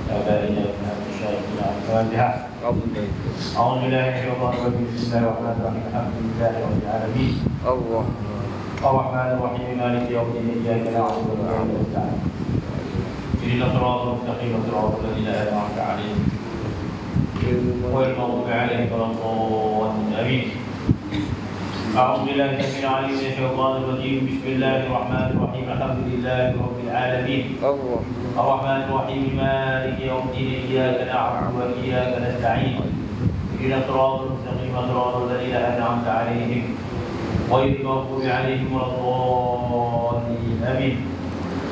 آبائنا وأمهات مشايخنا الفاتحة. أعوذ بالله من الشيطان الرجيم. بسم الله الرحمن الرحيم. الحمد لله رب العالمين. الرحمن الرحيم مالك يوم الدين. إياك نعبد وإياك نستعين. اهدنا الصراط المستقيم صراط الذين أنعمت عليهم غير المغضوب عليهم ولا الضالين. آمين. أعوذ بالله السميع العليم من الشيطان الرجيم. بسم الله الرحمن الرحيم. الحمد لله رب العالمين. الرحمن الرحيم مالك يوم الدين. إياك نعبد وإياك نستعين. اهدنا الصراط المستقيم صراط الذين أنعمت عليهم غير المغضوب عليهم ولا الضالين. آمين.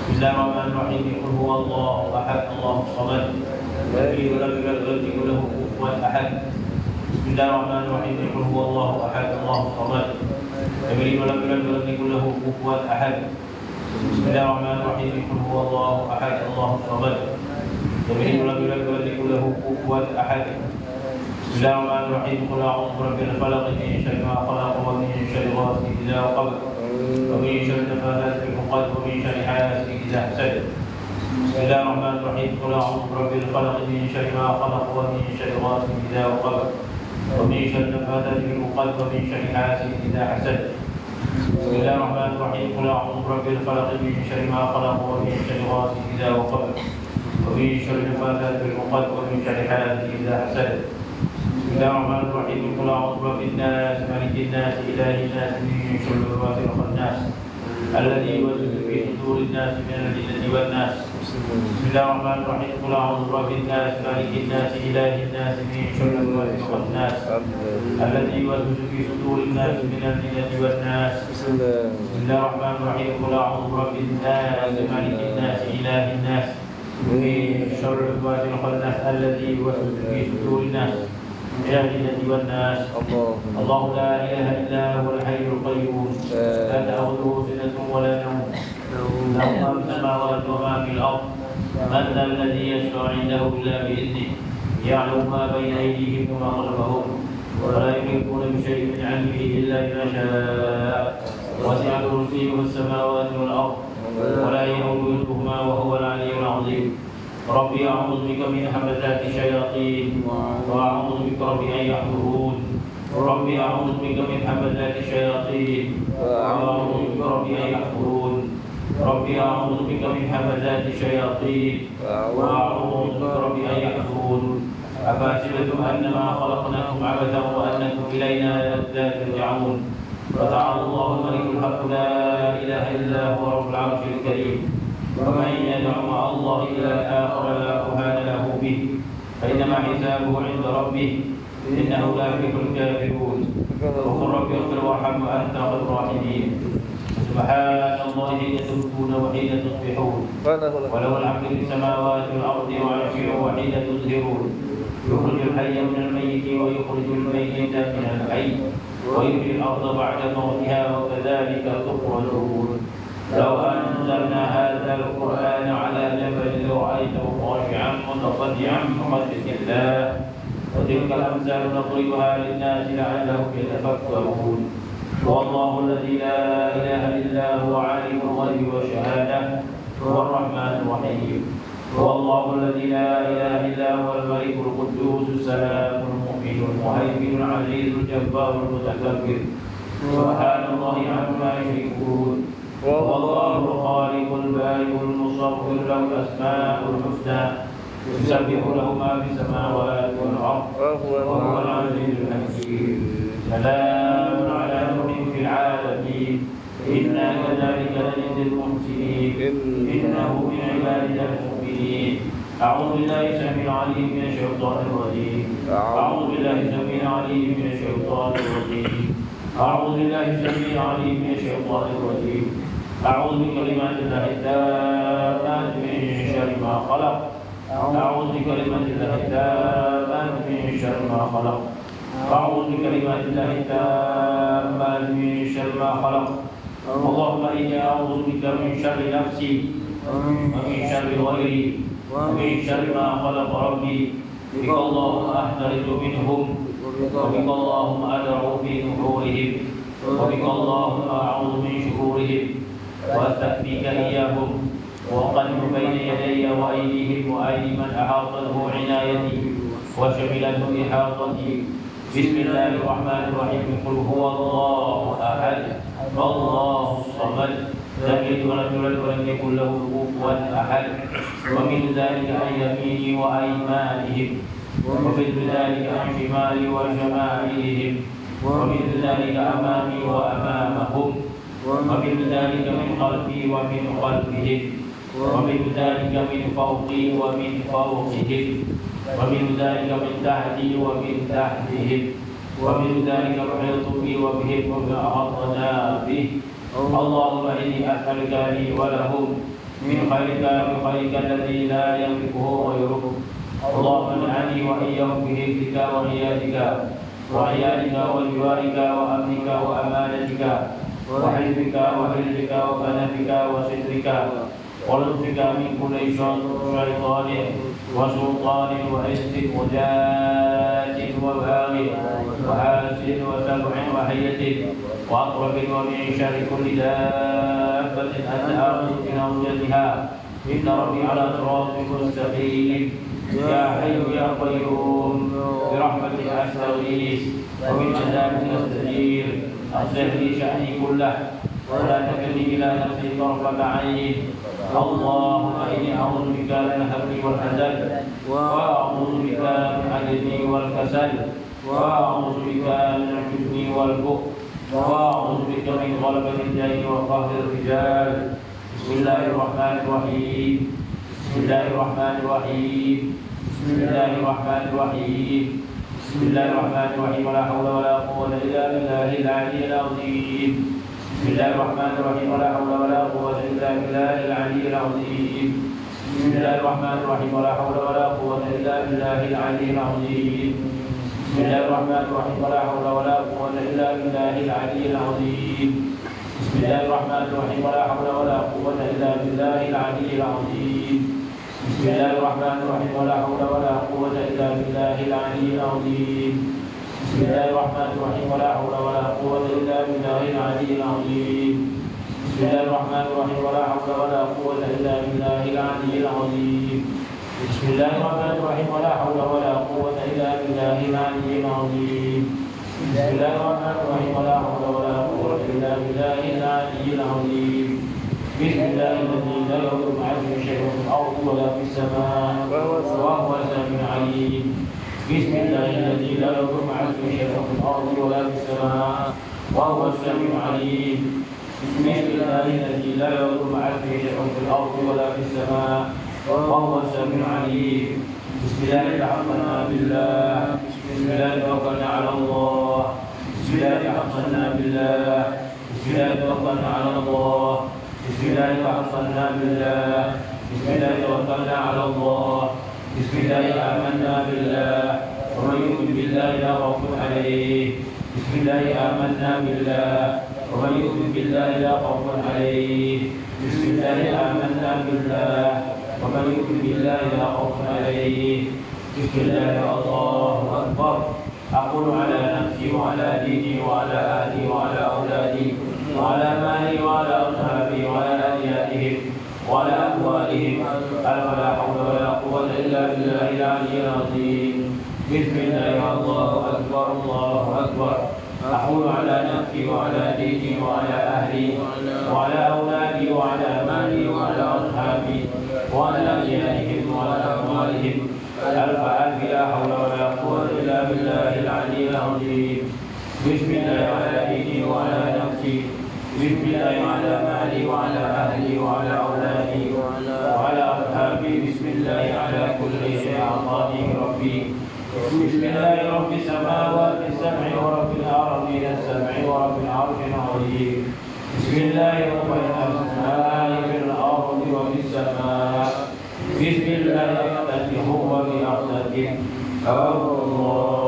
بسم الله الرحمن الرحيم. قل هو الله أحد الله الصمد لم يلد ولم يولد ولم يكن له كفوا أحد. بسم الله الرحمن الرحيم. قل هو الله أحد الله الصمد لم يلد ولم يولد ولم يكن له كفوا أحد. بسم الله الرحمن الرحيم. قل هو الله أحد الله الصمد لم يلد ولم يولد ولم يكن له كفوا أحد. بسم الله الرحمن الرحيم. قل أعوذ برب الفلق من شر ما خلق ومن شر غاسق إذا وقب ومن شر النفاثات في العقد ومن شر حاسد إذا حسد. بسم الله الرحمن الرحيم. قل أعوذ برب الفلق من شر ما خلق ومن شر غاسق إذا وقب ومن شر النفاثات في العقد ومن شر حاسد إذا حسد. بسم الله الرحمن الرحيم. قل أعوذ برب الفلق من شر ما خلق ومن شر غاسق إذا وقب ومن شر النفاثات في العقد ومن شر حاسد إذا حسد. بسم الله الرحمن الرحيم. قل أعوذ برب الناس ملك الناس إله الناس من شر الوسواس الخناس الذي يوسوس في صدور الناس من الجنة والناس. بسم الله الرحمن الرحيم. قل أعوذ برب الناس مالك الناس إله الناس من شر الوسواس الخناس الذي يوسوس في صدور الناس من الجنة والناس. بسم الله الرحمن الرحيم. قل أعوذ برب الناس مالك الناس إله الناس من شر الوسواس الخناس الذي يوسوس في صدور الناس من الجنة والناس. الله لا إله إلا هو الحي القيوم لا تأخذه سنة ولا نوم له ما في السماوات وما في الأرض. من ذا الذي يشفع عنده إلا بإذنه يعلم ما بين أيديهم وما خلفهم ولا يحيطون بشيء من علمه إلا بما شاء. وسع كرسيه السماوات والأرض ولا يؤوده حفظهما وهو العلي العظيم. ربي أعوذ بك من همزات الشياطين وأعوذ بك ربي أن يحضرون. ربي أعوذ بك من همزات الشياطين وأعوذ بك ربي أن يحضرون. ربي أعوذ بك من همزات الشياطين وأعوذ بك ربي أن يحضرون. أفحسبتم أنما خلقناكم عبثا وأنكم إلينا لا ترجعون. فتعالى الله الملك الحق لا إله إلا هو رب العرش الكريم. ومن يدع مع الله إلها آخر لا برهان له به فإنما حسابه عند ربه إنه لا يفلح الكافرون. وقل رب اغفر وارحم وأنت خير الراحمين. سبحان الله حين تمسون وحين تصبحون وله الحمد في السماوات والأرض وعشيا وحين تظهرون. يخرج الحي من الميت ويخرج الميت من الحي ويحيي الأرض بعد موتها وكذلك تخرجون. لو أنزلنا هذا القرآن على جبل لرأيته خاشعا متصدعا من خشية الله. وتلك الأمثال نضربها للناس لعلهم يتفكرون. والله الذي لا إله إلا هو عالم الغيب والشهادة هو الرحمن الرحيم. والله الذي لا إله إلا هو الملك القدوس السلام المؤمن المهيمن العزيز الجبار المتكبر. سبحان الله عما يشركون. والله الخالق البارئ المصور له الأسماء الحسنى يسبح له ما في السماوات والأرض وهو العزيز الحكيم. سلام على نوح في العالمين إنا كذلك نجزي المحسنين إنه من عبادنا المؤمنين. أعوذ بالله السميع العليم من الشيطان الرجيم. أعوذ بالله السميع العليم من الشيطان الرجيم. أعوذ بالله السميع العليم من الشيطان الرجيم. أعوذ بكلمات الله التامات من شر ما خلق. أعوذ بكلمات الله التامات من شر ما خلق. أعوذ بكلمات الله التامات من شر ما خلق. اللهم إني أعوذ بك من شر نفسي ومن شر غيري ومن شر ما خلق ربي. بك اللهم أحترز منهم وبك اللهم أدعو في نحورهم وبك اللهم أعوذ من شرورهم وأستكفيك إياهم وأقلب بين يدي وأيديهم وأيدي من أحاطته عنايتي وشملته إحاطتي. بسم الله الرحمن الرحيم. قل هو الله أحد الله الصمد لم يلد ولم يولد ولم يكن له كفوا أحد. ومن ذلك عن يميني وأيمانهم، ومن ذلك عن شمالي وشمائلهم، ومن ذلك أمامي وأمامهم، ومن ذلك من خلفي ومن خلفهم، ومن ذلك من فوقي ومن فوقهم، ومن ذلك من تحتي ومن تحتهم، ومن ذلك محيط بي وبهم وما أحطنا به. اللهم إني أسألك لي ولهم من خيرك الذي لا يملكه غيرك. اللهم انعني وإياهم بحفظك وعيادك وعيادك وجوارك وأمنك وأمانتك وحلمك وحلمك وكنفك وسترك ولطفك من كل شيطان وسلطان وإنس وجاة وباغ وحاسد وسبع وحية وأطرب ومن شر كل دابة أنت آخذ بناصيتها. إن ربي على صراط مستقيم. يا حي يا قيوم برحمتك أستغيث ومن عذابك أستجير. أصلح لي شأني كله ولا تكلني إلى نفسي طرفة عين. اللهم إني أعوذ بك من الهم والحزن، وأعوذ بك من العجز والكسل، وأعوذ بك من الجبن والبخل، وأعوذ بك من غلبة الدين وقهر الرجال. بسم الله الرحمن الرحيم. بسم الله الرحمن الرحيم. بسم الله الرحمن الرحيم. بسم الله الرحمن الرحيم. ولا حول ولا قوة إلا بالله العلي العظيم. بسم الله الرحمن الرحيم. ولا حول ولا قوة إلا بالله العلي العظيم. بسم الله الرحمن الرحيم. ولا حول ولا قوة إلا بالله العلي العظيم. بسم الله الرحمن الرحيم. ولا حول ولا قوة إلا بالله العلي العظيم. بسم الله الرحمن الرحيم. ولا حول ولا قوة إلا بالله العلي العظيم. بسم الله الرحمن الرحيم. ولا حول ولا قوة إلا بالله العلي العظيم. بسم الله الرحمن الرحيم. ولا حول ولا قوة إلا بالله العلي العظيم. بسم الله الرحمن الرحيم. ولا حول ولا قوة إلا بالله العلي العظيم. بسم الله الرحمن الرحيم. ولا حول ولا قوة إلا بالله العلي العظيم. بسم الله الرحمن الرحيم. ولا حول ولا قوة إلا بالله العلي العظيم. بسم الله الذي لا يضر مع اسمه شيء في الأرض ولا في السماء وهو السميع العليم. بسم الله الذي لا يضر مع اسمه شيء في الأرض ولا في السماء وهو السميع العليم. بسم الله الذي لا يضر مع اسمه شيء في الأرض ولا في السماء وهو السميع العليم. بسم الله توكلنا بالله. بسم الله توكلنا على الله. بسم الله توكلنا بالله. بسم الله توكلنا على الله. بسم الله توكلنا بالله. بسم الله توكلنا على الله. بسم الله آمنا بالله. ومن يؤمن بالله لا خوف عليه. بسم الله آمنا بالله. ومن يؤمن بالله لا خوف عليه. بسم الله آمنا بالله. ومن يؤمن بالله لا خوف عليه. بسم الله الله أكبر. أقول على نفسي وعلى ديني وعلى أهلي وعلى أولادي وعلى مالي وعلى أصحابي وعلى أديانهم وعلى أموالهم ألا لا حول ولا قوة إلا بالله العلي العظيم. بسم الله الله أكبر الله أكبر. أحول على نفسي وعلى ديني وعلى أهلي وعلى أولادي وعلى مالي وعلى أصحابي وعلى أديانهم وعلى أموالهم ألف ألف لا حول ولا قوة إلا بالله العلي العظيم. بسم الله على ديني وعلى نفسي. بسم الله على مالي وعلى أهلي وعلى أولادي وعلى أصحابي. بسم الله على كل شيء أعطاني ربي. بسم الله رب السماوات السبع ورب الأرضين السبع ورب العرش العظيم. بسم الله رب الأسماء في الأرض وفي السماء. بسم الله أفتتح وبأفتتح الله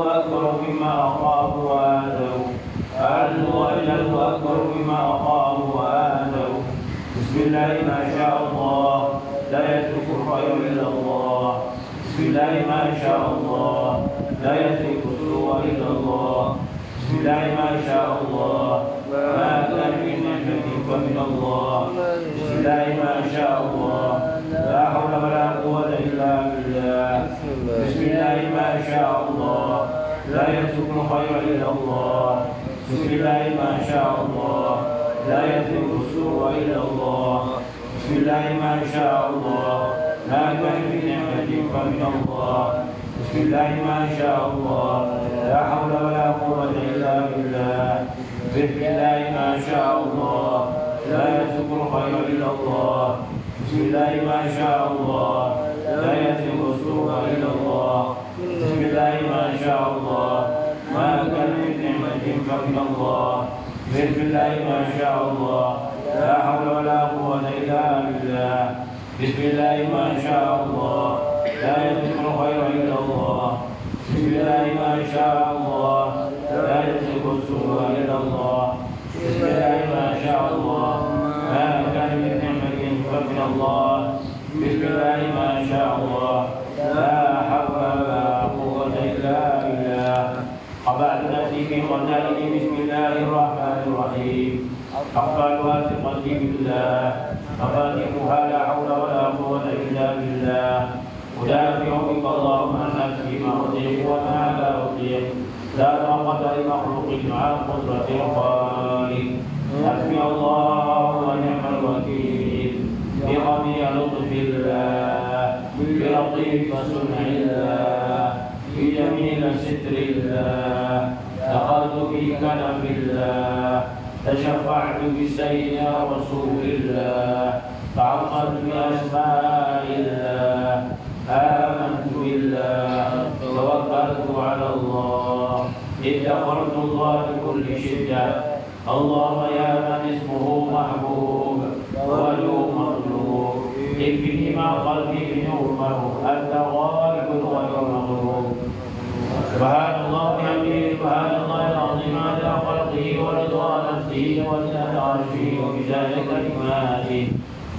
أكبر مما أخاف وآتوا أعز وأجل أكبر مما أخاف وآتوا بسم الله ما شاء الله لا يترك الخير إلا الله بسم الله ما شاء الله لا يترك السوء إلا الله بسم الله ما شاء الله ما كان من نعمة فمن الله بسم الله ما شاء الله لا حول ولا قوة إلا بالله بسم الله ما شاء الله لا يترك الخير إلا الله بسم الله ما شاء الله لا يترك السوء إلا الله بسم الله ما شاء الله ما كان من نعمة فمن الله بسم الله ما شاء الله لا حول ولا قوة إلا بالله بسم الله ما شاء الله لا يترك الخير إلا الله بسم الله ما شاء الله لا يترك السوء إلا الله بسم الله ما شاء الله ما كان من نعمة فمن الله بسم الله ما شاء الله لا حول ولا قوة إلا بالله بسم الله ما شاء الله لا يترك الخير إلا الله بسم الله ما شاء الله لا يترك السوء إلا الله بسم الله ما شاء الله ما كان من نعمة فمن الله بسم الله ما شاء الله لا حول ولا قوة إلا بالله قبعت نفسي في قنائه بسم الله الرحمن الرحيم أقبلها ثقتي بالله مفاتيحها لا حول ولا قوة إلا بالله أدافع بك اللهم عن نفسي ما أطيق وما لا أطيق لا طاقة لمخلوق مع قدرة الخالق حسبي الله ونعم الوكيل بربي لطف الله بلطيف صنع الله بجميل ستر الله دخلت في كنف الله تشفعت بسيدنا رسول الله تعظمت بأسماء الله آمنت بالله توكلت على الله اتقرت الله بكل شدة اللهم يا من اسمه محبوب وله مطلوب اكفني ما قلبي بنعمه أنت غالب غير مغلوب سبحان الله بحمده سبحان الله العظيم على خلقه ورضا نفسه وزنة عرشه ومداد كلماته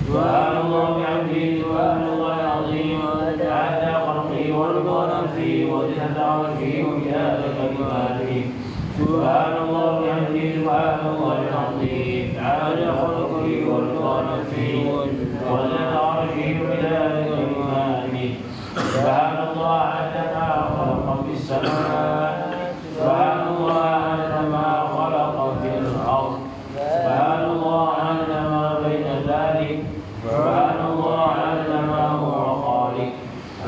سبحان الله بحمده سبحان الله العظيم على خلقه ورضا نفسه وزنة عرشه ومداد كلماته سبحان الله بحمده سبحان الله العظيم على خلقه ورضا نفسه وزنة عرشه ومداد كلماته سبحان الله عندما خلق في السماء سبحان الله عندما خلق في الأرض سبحان الله عندما بين ذلك سبحان الله عندما هو خالق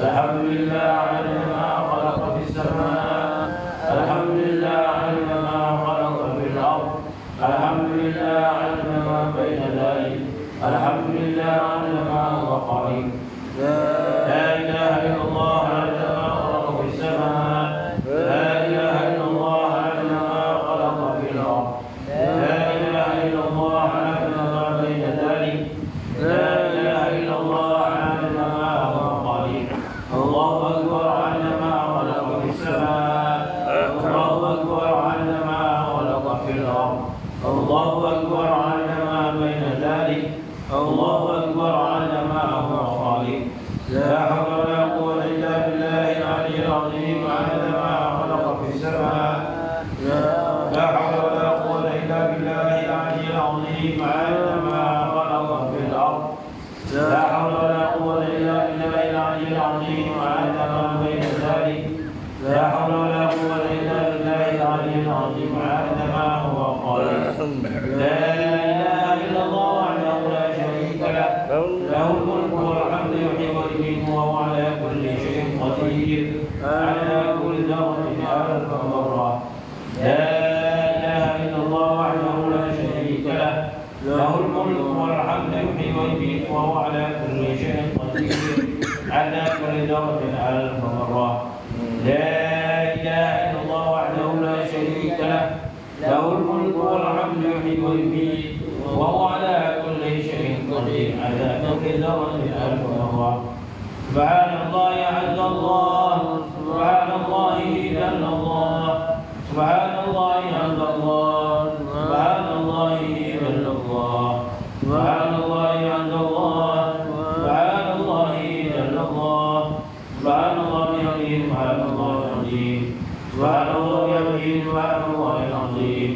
الحمد لله عندما خلق في السماء الحمد لله عندما خلق في الأرض الحمد لله عندما بين ذلك الحمد لله عندما هو خالق لا إله إلا الله عندما خلق في السماء لا إله إلا الله عندما خلق في الأرض لا إله إلا الله عندما بين ذلك لا إله إلا الله عندما هو خالق الله أكبر عندما خلق في السماء الله أكبر عندما خلق في الأرض الله أكبر عندما بين ذلك الله أكبر عندما هو خالق لا حول ولا قوة إلا بالله العلي العظيم عدد ما خلق في السماء لا حول ولا قوة إلا بالله العلي العظيم عدد ما خلق في الأرض لا حول ولا قوة إلا بالله العلي العظيم عدد ما بين ذلك لا حول ولا قوة إلا بالله العلي العظيم عدد ما هو خالق لا إله إلا الله وحده لا شريك له له الملك والحمد يحيي ويميت وهو على كل شيء قدير على كل ذرة ألف مرة لا إله إلا الله وحده لا شريك له له الملك والحمد يحيي ويميت وهو على كل شيء قدير على كل ذرة ألف مرة لا إله إلا الله وحده لا شريك له له الملك والحمد يحيي ويميت وهو على كل شيء قدير على كل ذرة ألف مرة سبحان الله عز الله سبحان الله جل الله سبحان الله عند الله سبحان الله جل الله سبحان الله عند الله سبحان الله جل الله سبحان الله العظيم سبحان الله العظيم سبحان الله العظيم سبحان الله العظيم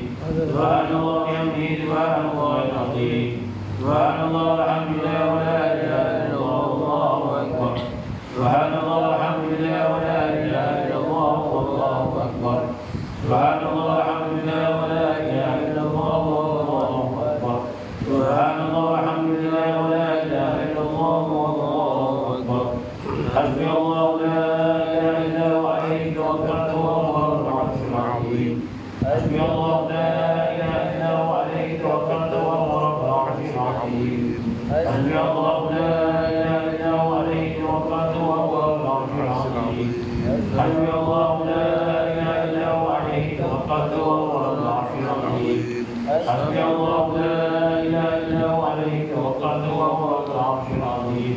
سبحان الله العظيم سبحان الله العظيم سبحان الله الحمد لله ولا اله الا الله والله اكبر سبحان الله الحمد لله ولا اله الا الله والله اكبر سبحان الله الحمد لله ولا اله الا الله والله اكبر سبحان الله الحمد لله ولا اله الا الله والله اكبر حسبي الله لا اله الا هو عليه توكلت وهو رب العرش العظيم حسبي الله لا اله الا هو عليه توكلت وهو رب العرش العظيم حسبي الله لا اله الا هو عليه توكلت وهو رب العرش العظيم حسبي الله لا اله الا هو عليه توكلت وهو رب العرش العظيم حسبي الله لا اله الا هو عليه توكلت وهو رب العرش العظيم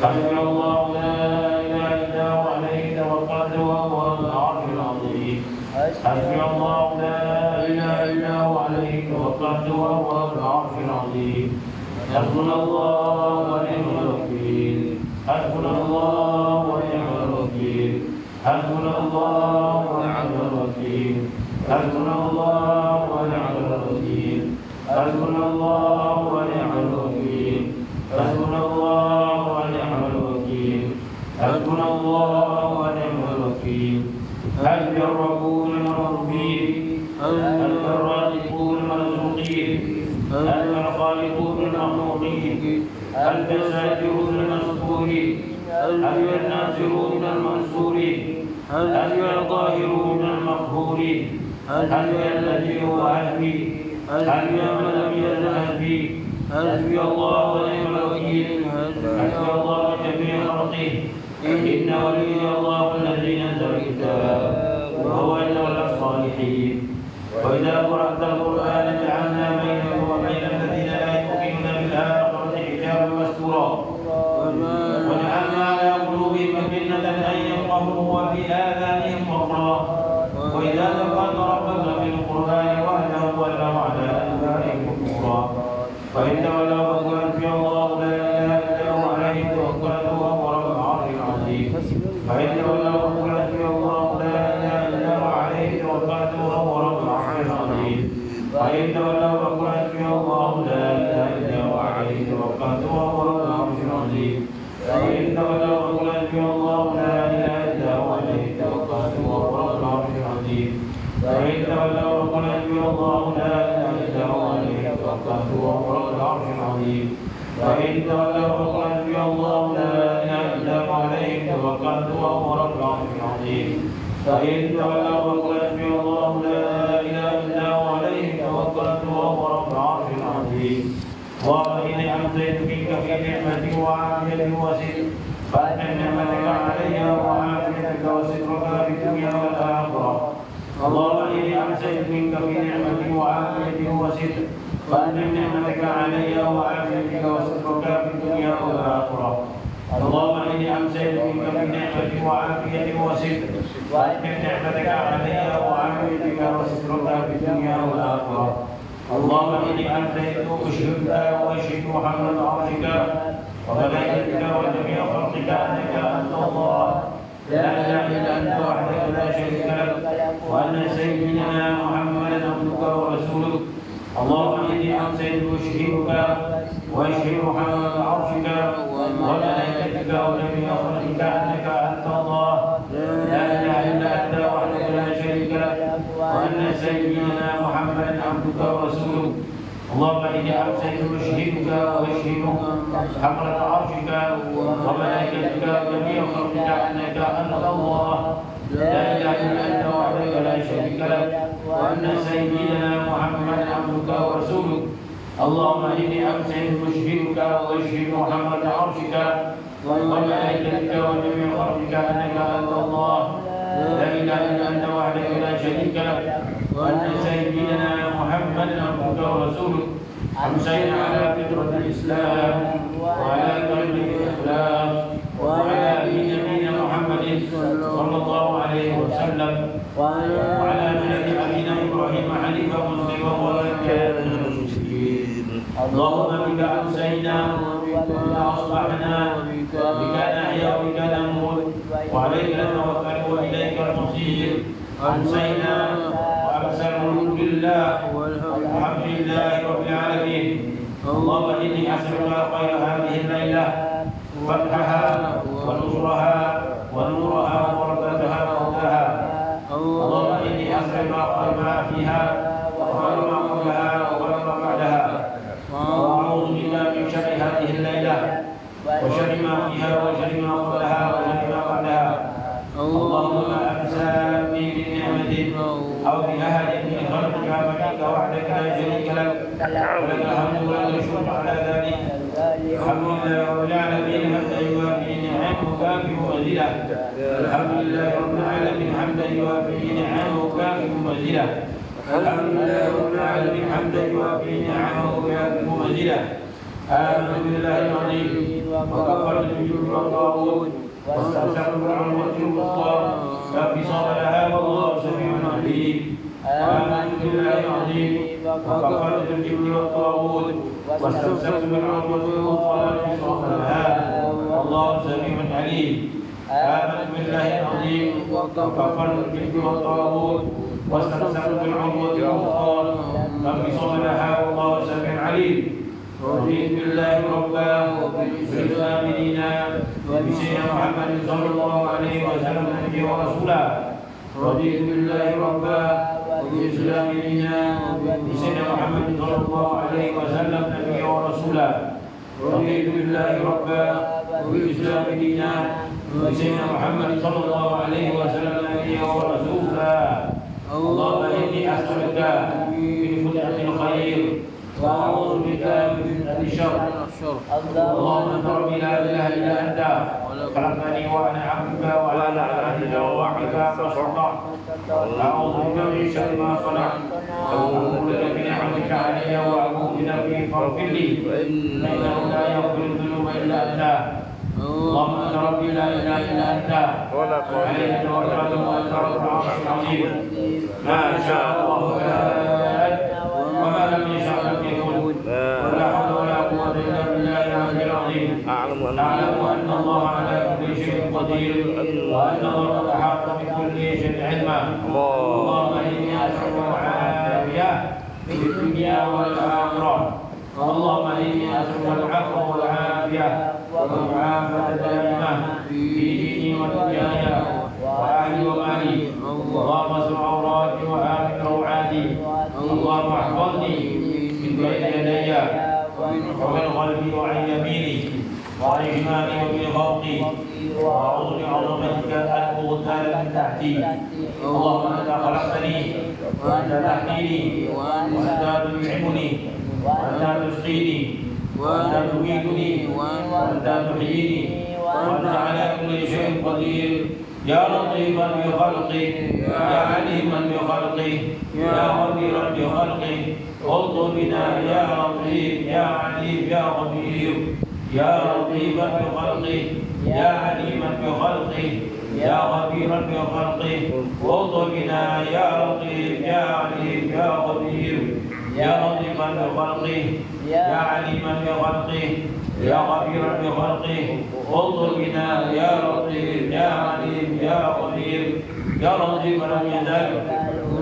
حسبي الله لا اله الا هو عليه توكلت وهو رب العرش العظيم حسبي الله لا اله الا هو عليه توكلت وهو رب العرش العظيم حسبنا الله ونعم الوكيل حسبنا الله ونعم الوكيل حسبنا الله ونعم الوكيل حسبنا الله ونعم الوكيل حسبنا الله ونعم الوكيل حسبنا الله ونعم الوكيل حسبنا الله ونعم الوكيل حسبي الربون المربين حسبي الرازقون المرزوقين حسبي الخالقون المخلوقين حسبي الساجرون المسطورين حسبي الناصرون المنصورين حسبي القاهرون المقهورين حسبي الذي هو حسبي حسبي من لم يزل حسبي حسبي الله ونعم الوكيل حسبي الله جميع خلقه إن ولي الله الذي نزل الكتاب وهو يتولى الصالحين وإذا قرأت القرآن جعلنا بينه وبين الذين لا يؤمنون بالآخرة حجابا مستورا وجعلنا على قلوبهم أكنة أن يفقهوا وفي آذانهم وقرا وإذا ذكرت ربك في القرآن وحده ولوا على أدبارهم كفورا فإن تولوا فقل حسبي الله لا إله إلا هو عليه توكلت وهو رب العرش العظيم فإن تولوا فقل حسبي الله لا إله إلا هو عليه توكلت وهو رب العرش العظيم فإن تولوا فقل حسبي الله لا إله إلا هو عليه توكلت وهو رب العرش العظيم فإن تولوا فقل حسبي الله لا إله إلا هو عليه توكلت وهو رب العرش العظيم فإن تولوا فقل حسبي الله لا إله إلا هو عليه توكلت وهو رب العرش العظيم فإن تولوا فقل حسبي الله لا إله إلا هو عليه توكلت وهو رب العرش العظيم فإن تولوا فقل حسبي الله لا إله إلا هو عليه توكلت وهو رب العرش العظيم اللهم إني أمسيت منك في نعمتي وعافيتي وسترك فأتم نعمتك علي وعافيتك وسترك في الدنيا والآخرة اللهم إني أمسيت منك في نعمتي وعافيتي وسترك فأتم نعمتك علي وعافيتك وسترك في الدنيا والآخرة اللهم إني أمسيت منك في نعمتي وعافيتي وسترك فأتم نعمتك علي وعافيتك وسترك في الدنيا والآخرة اللهم إني أمسيت أشهدك وأشهد محمد عرشك وملائكتك وجميع خلقك أنك أنت الله لا إله إلا أنت وحدك لا شريك لك وأن سيدنا محمدا عبدك ورسولك اللهم إني أمسيت أشهدك وأشهد محمد عرشك وملائكتك وجميع خلقك أنك أنت الله لا إله إلا أنت وحدك لا شريك لك وأن سيدنا محمدا عبدك ورسولك اللهم إني أمسيت أشهدك وأشهد حملة عرشك وملائكتك وجميع خلقك أنك أنت الله لا إله إلا أنت وحدك لا شريك لك وأن سيدنا محمدا عبدك ورسولك اللهم إني أمسيت أشهدك وأشهد حملة عرشك وملائكتك وجميع خلقك أنك أنت الله لا إله إلا أنت وحدك لا شريك لك وأن سيدنا محمدا عبدك ورسولك أمسينا على فطرة الإسلام وعلى كلمة الإخلاص وعلى دين نبينا محمد صلى الله وعلى ملة أبينا إبراهيم حنيفا مسلما وما كان من المشركين اللهم بك أمسينا وبك أصبحنا وبك نحيا وبك نموت وعليك نتوكل وإليك المصير أمسينا وأمسى الملك لله والحمد لله رب العالمين اللهم إني أسألك خير هذه الليلة فتحها ونصرها ونورها وبركتها وهداها اللهم إني أسألك خير ما فيها وخير ما قبلها وخير ما بعدها وأعوذ بك من شر هذه الليلة وشر ما فيها وشر ما قبلها وشر ما بعدها اللهم أمسى بي بنعمة أو بأحد من خلقك فمنك وحدك لا شريك لك ولك الحمد ولك الشكر على ذلك الحمد لله رب العالمين حتى يوافي نعمه كافٍ مزيدا الحمد لله رب العالمين حمدا يوافي نعمه كافٍ مزيدا الحمد لله رب العالمين حمدا يوافي نعمه كافٍ مزيدا آمنت بالله العظيم وكفرت بالجبن والطاغوت واستمسكت بالعروة الوثقى لا انفصام لها والله سميع عليم آمنت بالله العظيم وكفرت بالجبن والطاغوت واستمسكت بالعروة الوثقى لا انفصام لها والله سميع عليم آمنت بالله العظيم وكفرت بالجبن والطاغوت واستمسكت بالعروة الوثقى لا انفصام لها والله سميع عليم رضيت بالله ربا وبالإسلام دينا وبسيدنا محمد صلى الله عليه وسلم نبيا ورسولا رضيت بالله ربا وبالإسلام دينا وبسيدنا محمد صلى الله عليه وسلم نبيا ورسولا رضيت بالله ربا وبالإسلام دينا وبسيدنا محمد صلى الله عليه وسلم نبيا ورسولا اللهم إني أسألك من فتحة الخير وأعوذ بك من الشر اللهم أنت ربي لا إله إلا أنت خلقتني وأنا عبدك وأنا على عهدك ووعدك ما استطعت أعوذ بك من شر ما صنعت أعوذ بك بنعمتك علي وأعوذ بذنبي فاغفر لي فإنه لا يغفر الذنوب إلا أنت اللهم أنت ربي لا إله إلا أنت عليك توكلت وأنت رب العرش العظيم ما شاء الله فعل وما لم يشاء لم يكن ولا حول ولا قوة إلا بالله العلي العظيم أعلم أن الله على كل شيء قدير وأن الله قد أحاط بكل شيء علما اللهم إني أسألك العافية في الدنيا والآخرة اللهم إني أسألك العفو والعافية والمعافاة الدائمة في ديني ودنياي وأهلي ومالي اللهم استر عوراتي وآمن روعاتي اللهم احفظني من بين يدي ومن خلفي وعن يميني وعن شمالي ومن فوقي واعوذ بعظمتك ان اغتال من تحتي اللهم انت خلقتني وانت تحميني وانت تطعمني وانت تسقيني وانت تميتني وانت تحييني وانت على كل شيء قدير يا لطيفا بخلقه يا عليما بخلقه يا خبيرا بخلقه الطف بنا يا لطيف يا عليم يا خبير يا لطيفا بخلقه يا عليما بخلقه يا خبيرا بخلقه الطف بنا يا لطيف يا عليم يا خبير يا لطيفا بخلقه يا عليما بخلقه يا خبيرا بخلقه الطف بنا يا لطيف يا عليم يا خبير يا لطيف لم يزل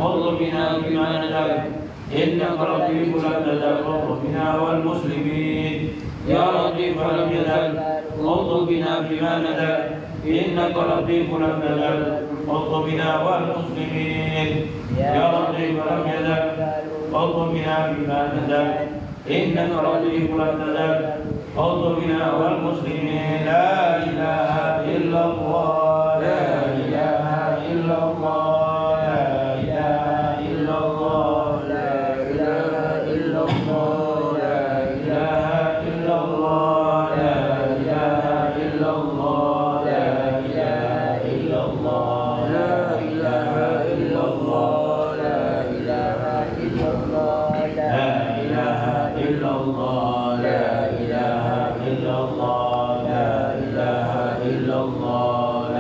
الطف بنا بما نزل إنك لطيف لم تزل الطف بنا والمسلمين يا لطيف لم يزل الطف بنا بما نزل إنك لطيف لم تزل الطف بنا والمسلمين يا لطيف لم يزل الطف بنا بما نزل إنك لطيف لم تزل الطف بنا والمسلمين لا إله إلا الله لا إله إلا الله لا إله إلا الله لا إله إلا الله لا إله إلا الله لا إله إلا الله لا إله إلا الله لا إله إلا الله لا إله إلا الله لا إله إلا الله لا إله إلا الله لا إله إلا الله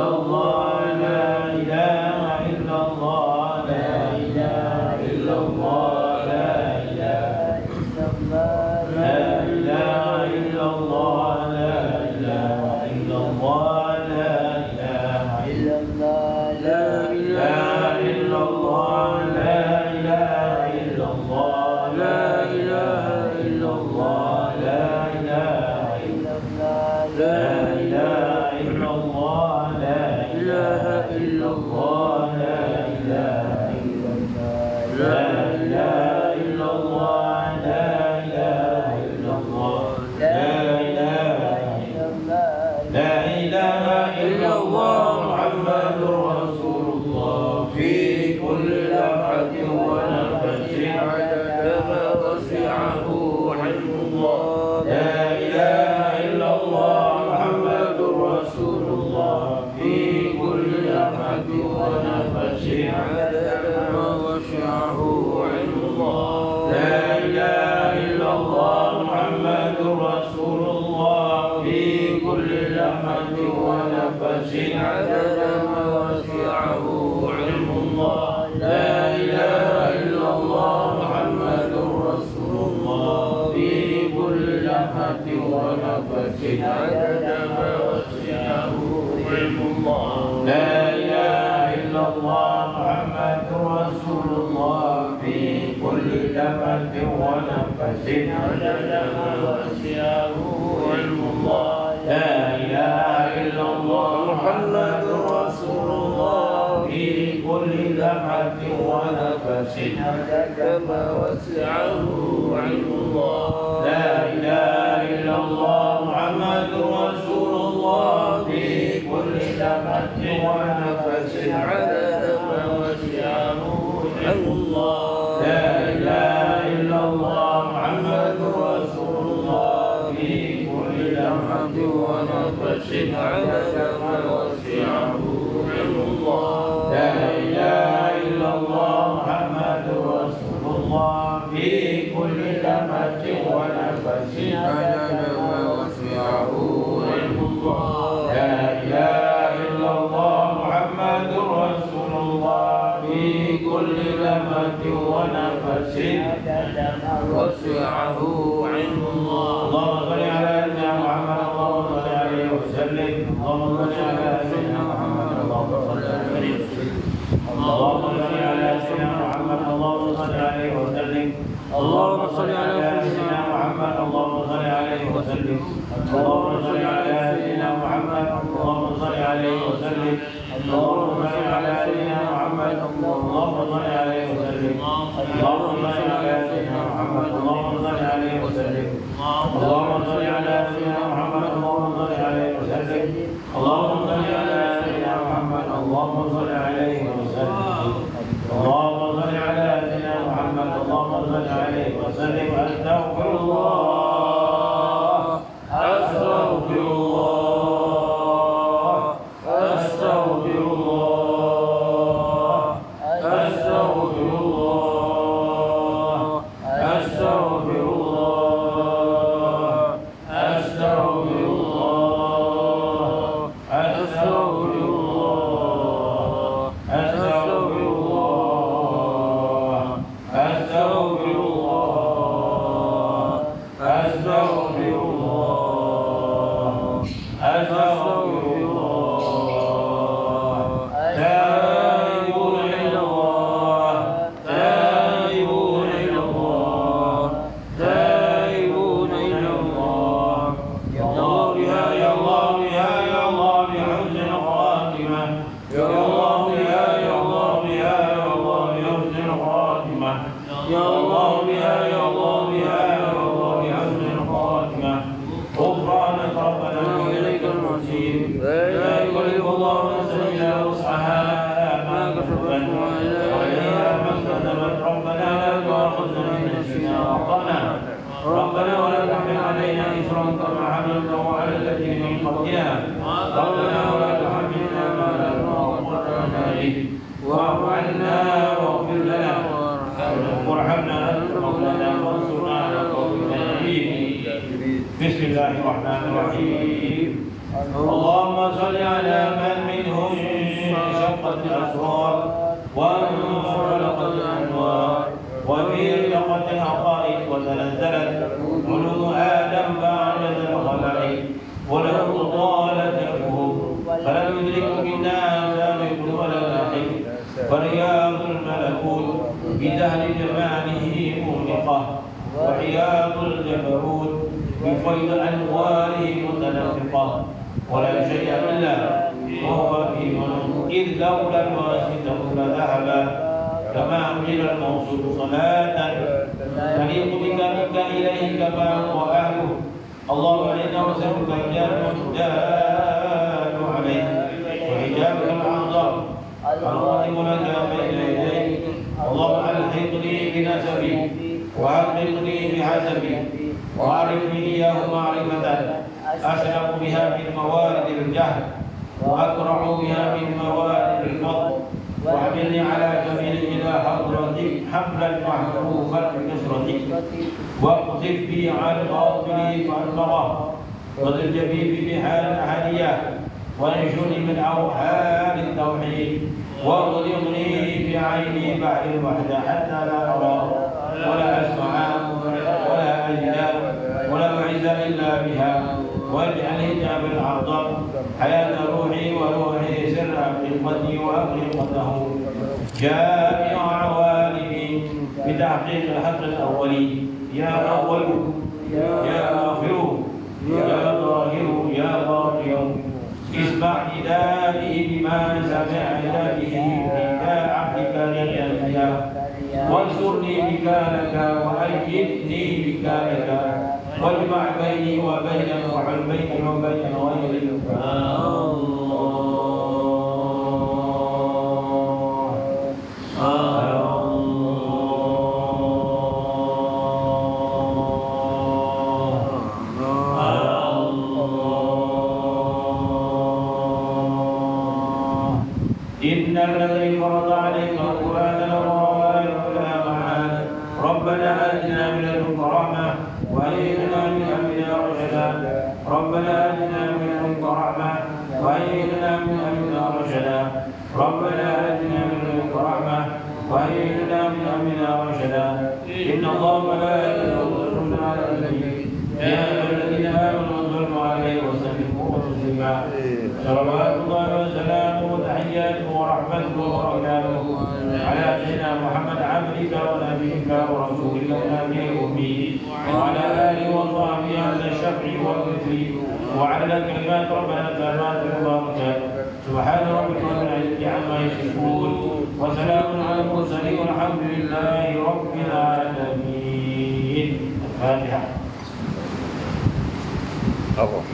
إلا الله لا إله إلا الله لا إله إلا الله لا إله إلا الله لا إله إلا الله لا إله إلا الله لا إله إلا الله لا إله إلا الله لا إله إلا الله لا إله إلا الله لا إله إلا الله لا إله إلا الله لا إله إلا الله لا إله إلا الله لا إله إلا الله لا إله إلا الله لا إله إلا الله لا إله إلا الله محمد رسول الله في كل لمحة ونفس عدد ما وسعه علم الله لا إله إلا الله محمد رسول الله في كل لمحة ونفس عدد ما وسعه علم الله لا إله إلا الله محمد رسول الله في كل لمحة ونفس عدد ما وسعه علم الله لا إله إلا الله محمد رسول الله في كل لمحة ونفس عدد ما وسعه علم الله لا إله إلا الله محمد رسول الله في كل لمحة ونفس عدد ما وسعه علم الله لا إله إلا الله محمد رسول الله في كل لمحة ونفس عدد ما وسعه علم الله لا إله إلا الله محمد رسول الله في كل لمحة ونفس عدد ما وسعه علم الله لا إله إلا الله محمد رسول الله في كل لمحة ونفس عدد ما وسعه علم الله لا إله إلا الله محمد رسول الله في كل لمحة ونفس عدد ما وسعه علم الله لا إله إلا الله محمد رسول الله في كل لمحة ونفس عدد ما وسعه علم الله اللهم صل على سيدنا محمد اللهم صل عليه وسلم اللهم صل على سيدنا محمد اللهم صل عليه وسلم اللهم صل على سيدنا محمد اللهم صل عليه وسلم اللهم صل على سيدنا محمد اللهم صل عليه وسلم اللهم صل على سيدنا محمد اللهم صل عليه وسلم اللهم صل على سيدنا محمد اللهم صل عليه وسلم اللهم صل على سيدنا محمد اللهم صل عليه وسلم اللهم صل على سيدنا محمد اللهم صل عليه وسلم اللهم صل على سيدنا محمد اللهم صل عليه وسلم اللهم صل على سيدنا محمد اللهم صل عليه وسلم أستغفر الله أستغفر الله أستغفر الله أستغفر الله أستغفر الله أستغفر الله أستغفر الله أستغفر الله أستغفر الله أستغفر الله أستغفر الله تائبون إلى الله تائبون إلى الله تائبون إلى الله يا الله يا الله يا الله بحسن خاتمة يا الله يا الله يا الله بحسن خاتمة يا الله يا الله يا الله بحسن خاتمة غفرانك ربنا وإليك المصير لا يكلف الله نفسا إلا وسعها ما كسبت وإليها ما كسبت ربنا لا تؤاخذنا إن نسينا أخطأنا ربنا ولا تحمل علينا إصرا كما حملته على الذين من قبلنا ربنا ولا تحملنا ما لا طاقة لنا به واعف عنا واغفر لنا وارحمنا أنت مولانا وانصرنا على القوم الكافرين بسم الله الرحمن الرحيم اللهم صل على من منه وحقت الأسرار وانفرقت الأنوار وبرقت الحقائق وتنزلت علوم آدم بعد الخلائق وله طالت الكهوف فلم يدرك منا سابق ولا لاحق فرياض الملكوت بزهر جماله مغلقة وعياض الجبروت بفيض أنواره متنفقة ولا شيء إلا وهو في منون إذ لولا الواسطة لذهب كما قيل الموصول صلاة تليق بك منك إليه كما هو أهله اللهم إنا نسألك الجنة والجاد عليه وحجابك الأعظم القائم لك بين يديك اللهم ألحقني بنسبي وألحقني بحسبي وأعرفني إياه معرفة أسلك بها من موارد الجهل وأكرع بها من موارد الفضل واحملني على جميل إلى حضرتك حملا محفوفا بنصرتك واقذف بي على الباطل فأنره وذل جبيبي بحال الأحدية وانشرني من أوحال التوحيد واغلقني بعيني بعد الوحدة حتى لا أرى ولا أسمع ولا أجد ولا أعز إلا بها واجعل حجاب الأعظم حياة روحي وروحي سر حقيقتي وحقيقته جامع عوالمي بتحقيق الحق الأولي يا أول يا آخر يا ظاهر يا باطن اسمع ندائي بما سمع ندائه نداء عبدك للأنبياء وانصرني بك لك وأيدني بك لك واجمع بيني وبين وبيني وبين غيرك إن الذي فرض عليك القرآن لضال ولا معاد ربنا آتنا من لدنك رحمة وهيئ لنا من أمرنا رشدا ربنا آتنا من لدنك رحمة وهيئ لنا من أمرنا رشدا ربنا آتنا من لدنك رحمة وهيئ لنا من أمرنا رشدا إن الله وملائكته يصلون على النبي يا أيها الذين آمنوا صلوا عليه وسلموا تسليما صلوات الله وسلامه وتحياته ورحمته وبركاته على سيدنا محمد عبدك ونبيك ورسولك النبي الأمي وعلى آله وصحبه على الشفع والوتر وعلى كلمات ربنا كلمات البركات سبحان ربك رب العزة عما يصفون وسلام على المرسلين والحمد لله رب العالمين. الفاتحة. Allah.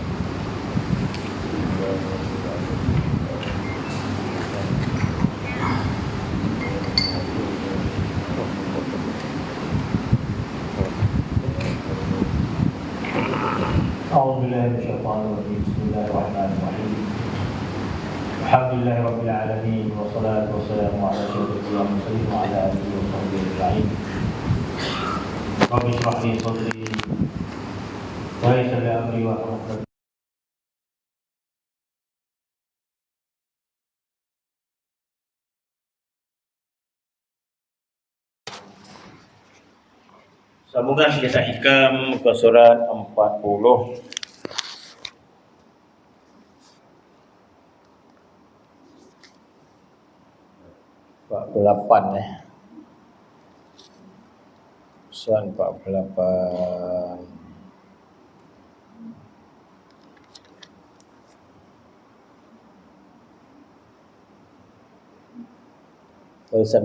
أعوذ بالله من الشيطان الرجيم بسم الله الرحمن الرحيم الحمد لله رب العالمين والصلاة والسلام على أشرف الأنبياء والمرسلين وعلى آله وصحبه أجمعين رب اشرح لي صدري ويسر لي أمري واحلل عقدة Sambungan kita hikam ke surat 40. Surat 48. Tulisan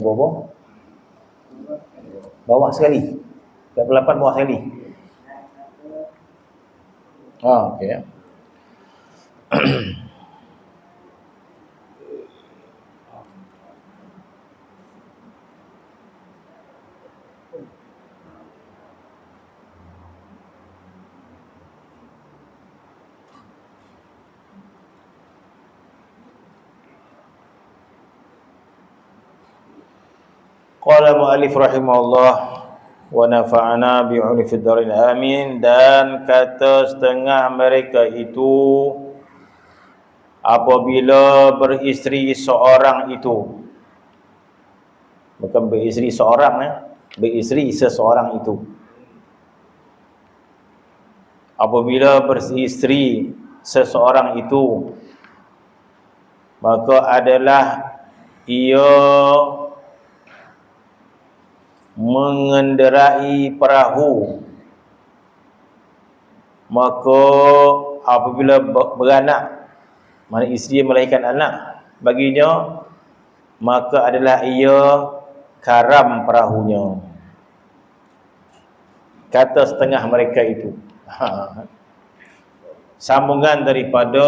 bawah sekali. 48 bawah sekali. Okey. Qala mu'allif rahimahullah wa nafa'ana bi'uni fid darin amin. Dan kata setengah mereka itu apabila beristeri seorang itu, bukan beristeri seorang, beristeri seseorang itu, apabila beristeri seseorang itu, maka adalah ia mengendarai perahu, maka apabila beranak, mana isteri melahirkan anak baginya, maka adalah ia karam perahunya. Kata setengah mereka itu. Sambungan daripada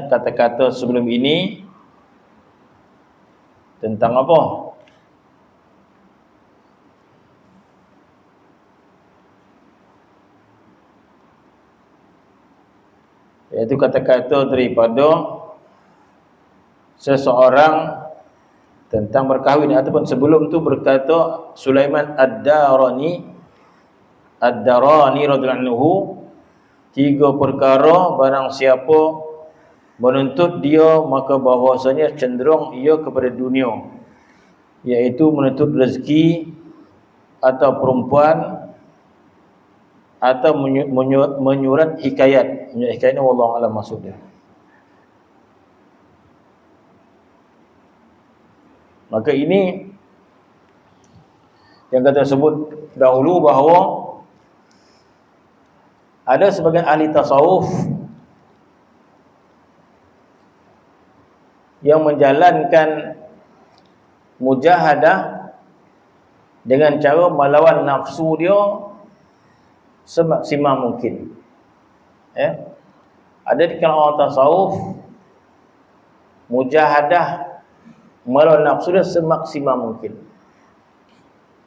kata-kata sebelum ini tentang apa? Iaitu kata-kata daripada seseorang tentang berkahwin, ataupun sebelum tu berkata Sulaiman Ad-Darani radhiyallahu anhu, 3 perkara barang siapa menuntut dia, maka bahwasanya cenderung ia kepada dunia, iaitu menuntut rezeki atau perempuan atau menyurat hikayat. Menyurat hikayat ni wallahu alam maksudnya. Maka ini yang kita sebut dahulu bahawa ada sebagian ahli tasawuf yang menjalankan mujahadah dengan cara melawan nafsu dia semaksimal mungkin. Ada di kalangan orang tasawuf mujahadah melawan nafsu dia semaksimal mungkin.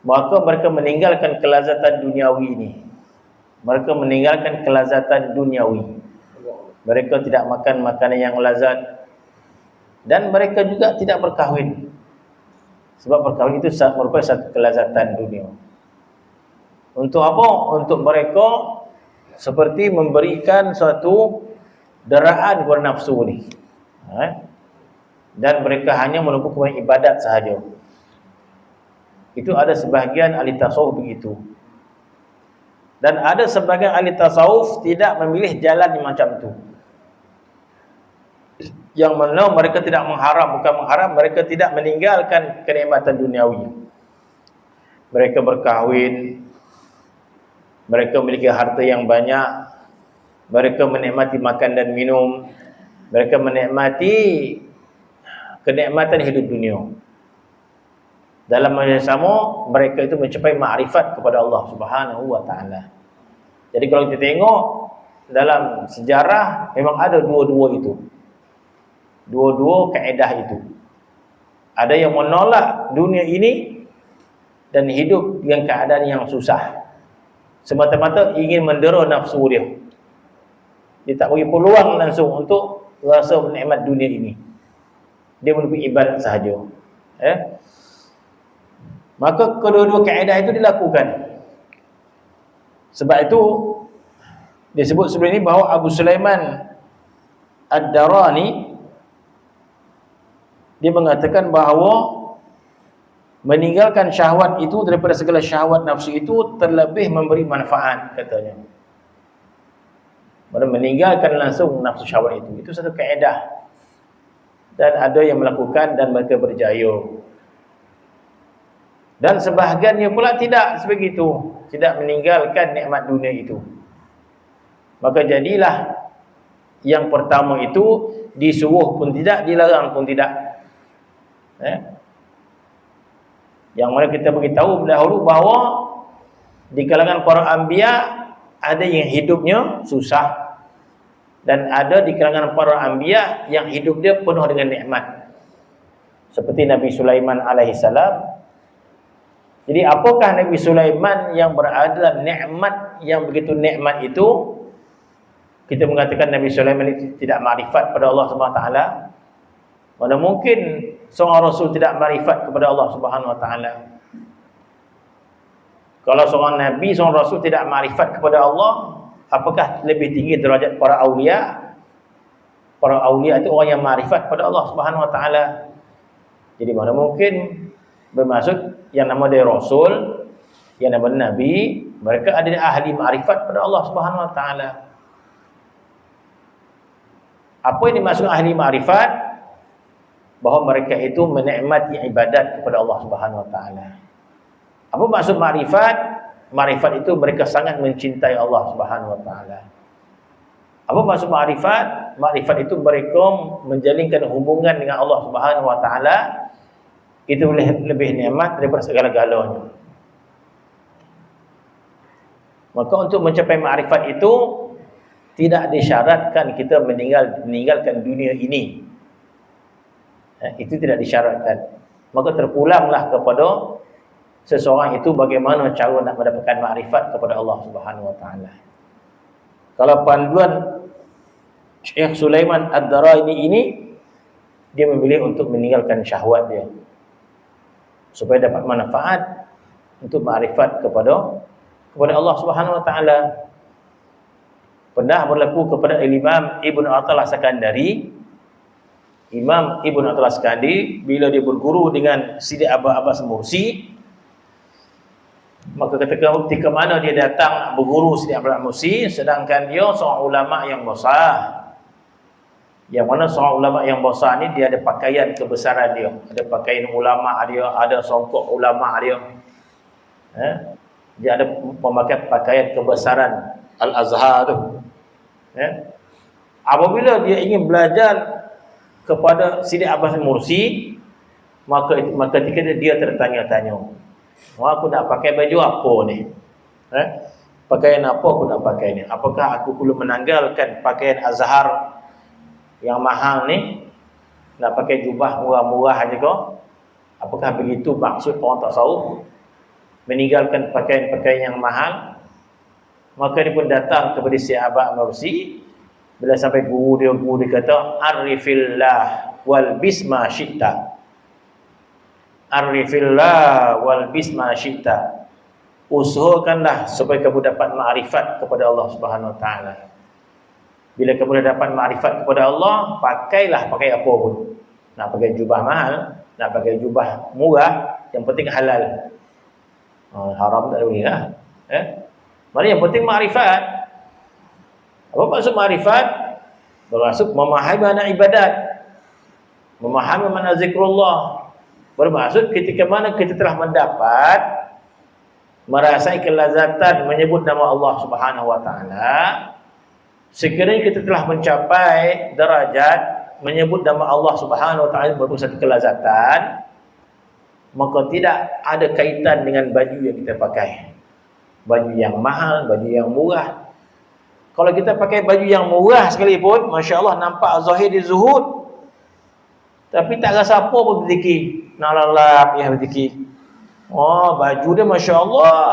Maka mereka meninggalkan kelazatan duniawi ini. Mereka meninggalkan kelazatan duniawi. Mereka tidak makan makanan yang lazat, dan mereka juga tidak berkahwin. Sebab berkahwin itu merupakan satu kelazatan dunia. Untuk apa? Untuk mereka seperti memberikan suatu deraan kepada nafsu ni. Dan mereka hanya menumpuk kepada ibadat sahaja. Itu ada sebahagian ahli tasawuf begitu. Dan ada sebahagian ahli tasawuf tidak memilih jalan yang macam tu. Yang mana mereka tidak mengharap, bukan mengharap, mereka tidak meninggalkan kenikmatan duniawi. Mereka berkahwin, mereka memiliki harta yang banyak, mereka menikmati makan dan minum, mereka menikmati kenikmatan hidup dunia. Dalam masa yang sama, mereka itu mencapai ma'rifat kepada Allah Subhanahu wa ta'ala. Jadi kalau kita tengok dalam sejarah, memang ada dua-dua itu. Dua-dua kaedah itu. Ada yang menolak dunia ini dan hidup dengan keadaan yang susah, semata-mata ingin mendera nafsu dia. Dia tak bagi peluang langsung untuk rasa nikmat dunia ini. Dia menuju ibadat sahaja. Maka kedua-dua kaedah itu dilakukan. Sebab itu disebut sebelum ini bahawa Abu Sulaiman Ad-Darani dia mengatakan bahawa meninggalkan syahwat itu daripada segala syahwat nafsu itu terlebih memberi manfaat, katanya. Meninggalkan langsung nafsu syahwat itu satu kaedah. Dan ada yang melakukan dan mereka berjaya. Dan sebahagiannya pula tidak sebegitu, tidak meninggalkan nikmat dunia itu. Maka jadilah yang pertama itu disuruh pun tidak, dilarang pun tidak. Yang mana kita beritahu dahulu bahawa di kalangan para anbiya ada yang hidupnya susah, dan ada di kalangan para anbiya yang hidup dia penuh dengan nikmat, seperti Nabi Sulaiman alaihissalam. Jadi apakah Nabi Sulaiman yang berada dalam nikmat yang begitu nikmat itu? Kita mengatakan Nabi Sulaiman itu tidak makrifat pada Allah Subhanahu wa taala. Mana mungkin seorang rasul tidak makrifat kepada Allah Subhanahu wa taala? Kalau seorang nabi, seorang rasul tidak makrifat kepada Allah, apakah lebih tinggi derajat para aulia? Para aulia itu orang yang ma'rifat pada Allah Subhanahu wa taala. Jadi mana mungkin bermaksud yang nama dia rasul, yang nama nabi, mereka adalah ahli ma'rifat pada Allah Subhanahu wa taala. Apa yang dimaksud ahli ma'rifat? Bahawa mereka itu menikmati ibadat kepada Allah Subhanahu wa taala. Apa maksud ma'rifat? Ma'rifat itu mereka sangat mencintai Allah Subhanahu wa taala. Apa maksud ma'rifat? Ma'rifat itu mereka menjalinkan hubungan dengan Allah Subhanahu wa taala itu lebih nikmat daripada segala-galanya. Maka untuk mencapai ma'rifat itu tidak disyaratkan kita meninggalkan dunia ini. Itu tidak disyaratkan. Maka terpulanglah kepada seseorang itu bagaimana cara nak mendapatkan ma'rifat kepada Allah Subhanahu wa taala. Kalau panduan Syekh Sulaiman Ad-Daraini ini, dia memilih untuk meninggalkan syahwat dia supaya dapat manfaat untuk ma'rifat kepada Allah Subhanahu wa taala. Pernah berlaku kepada Imam Ibn Athaillah Sakandari. Imam Ibn Athaillah Sakandari bila dia berguru dengan Sidi Abbas Mursi, maka ketika mana dia datang berguru Sidi Abbas Mursi, sedangkan dia seorang ulama yang besar. Yang mana seorang ulama yang besar ni dia ada pakaian kebesaran dia, ada pakaian ulama dia, ada songkok ulama dia. Dia ada memakai pakaian kebesaran Al-Azhar tu. Apabila dia ingin belajar kepada Sidi Abbas Mursi, maka ketika dia tertanya-tanya, aku nak pakai baju apa ni? Pakaian apa aku nak pakai ni? Apakah aku perlu menanggalkan pakaian Azhar yang mahal ni, nak pakai jubah murah-murah aja ke? Apakah begitu maksud orang tasawuf? Meninggalkan pakaian-pakaian yang mahal? Maka dia pun datang kepada Syekh Abbas Mursi. Bila sampai guru dia kata, arifillah wal bisma syi'ta. Arifillah wal bisma syi'ta. Usahakanlah supaya kamu dapat ma'rifat kepada Allah Subhanahu wa taala. Bila kamu dah dapat ma'rifat kepada Allah, pakailah pakai apa pun. Nak pakai jubah mahal, nak pakai jubah murah, yang penting halal. Haram tak boleh lah. Mana yang penting ma'rifat. Apa maksud ma'rifat? Bermaksud memahami makna ibadat, memahami makna zikrullah. Bermaksud ketika mana kita telah mendapat, merasai kelazatan menyebut nama Allah Subhanahu wa taala, sekiranya kita telah mencapai derajat menyebut nama Allah Subhanahu wa taala merupakan satu kelazatan, maka tidak ada kaitan dengan baju yang kita pakai. Baju yang mahal, baju yang murah. Kalau kita pakai baju yang murah sekalipun, masya-Allah nampak zahir di zuhud. Tapi tak rasa apa pun berzikir. Nak lalap yang berzikir. Oh, baju dia masya-Allah,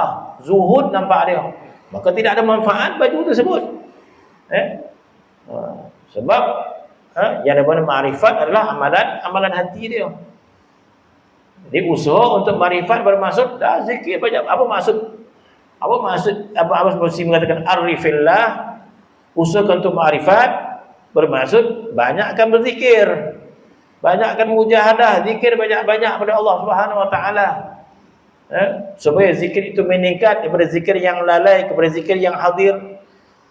zuhud nampak dia. Maka tidak ada manfaat baju tersebut. Sebab yang namanya ma'rifat adalah amalan hati dia. Jadi usaha untuk ma'rifat bermaksud dah zikir banyak. Apa maksud Abbas Mursi mengatakan arifillah, usahakan untuk ma'rifat bermaksud banyakkan berzikir, banyakkan mujahadah, zikir banyak-banyak pada Allah Subhanahu wa taala. Supaya zikir itu meningkat daripada zikir yang lalai kepada zikir yang hadir,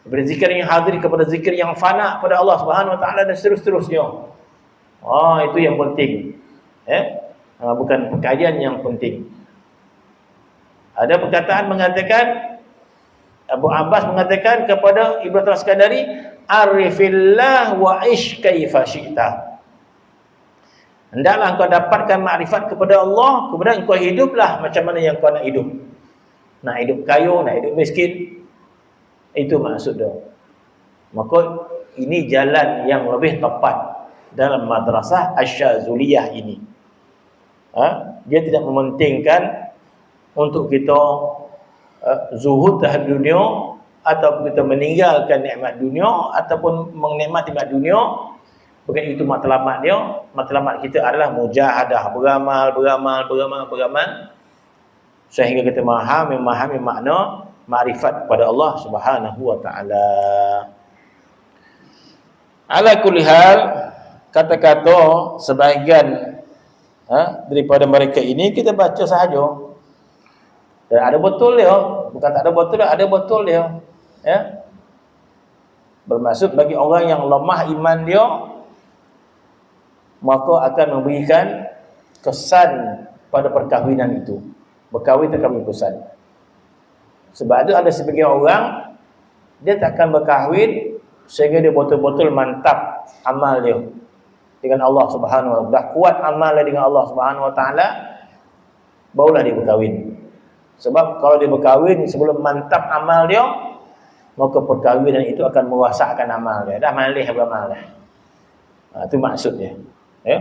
daripada zikir yang hadir kepada zikir yang fana pada Allah Subhanahu wa taala dan seterusnya. Itu yang penting. Bukan pakaian yang penting. Ada perkataan mengatakan, Abu Abbas mengatakan kepada Ibn Athaillah Sakandari, arifillah wa ish kaifa syi'ta. Hendaklah engkau dapatkan makrifat kepada Allah, kemudian engkau hiduplah macam mana yang kau nak hidup. Nak hidup kaya, nak hidup miskin. Itu maksud dia. Maka ini jalan yang lebih tepat dalam madrasah Asy-Syadzuliyah ini. Dia tidak mementingkan untuk kita zuhud terhadap dunia, ataupun kita meninggalkan nikmat dunia, ataupun menikmati nikmat dunia. Bukan itu matlamat dia. Matlamat kita adalah mujahadah, beramal sehingga kita memahami makna ma'rifat kepada Allah Subhanahu wa taala. Ala kulli hal, kata-kata sebahagian daripada mereka ini kita baca sahaja. Dan ada betul dia, bukan tak ada betul dia, ada betul dia. Ya. Bermaksud bagi orang yang lemah iman dia, maka akan memberikan kesan pada perkahwinan itu. Berkahwin akan memberi kesan. Sebab itu ada sebagian orang dia takkan berkahwin sehingga dia betul-betul mantap amal dia dengan Allah Subhanahu wa taala. Dah kuat amal dia dengan Allah Subhanahu wa taala, barulah dia berkahwin. Sebab kalau dia berkahwin sebelum mantap amal dia, maka perkahwinan itu akan merosakkan amal dia. Dah malih beramal dah. Itu maksud dia. Ya.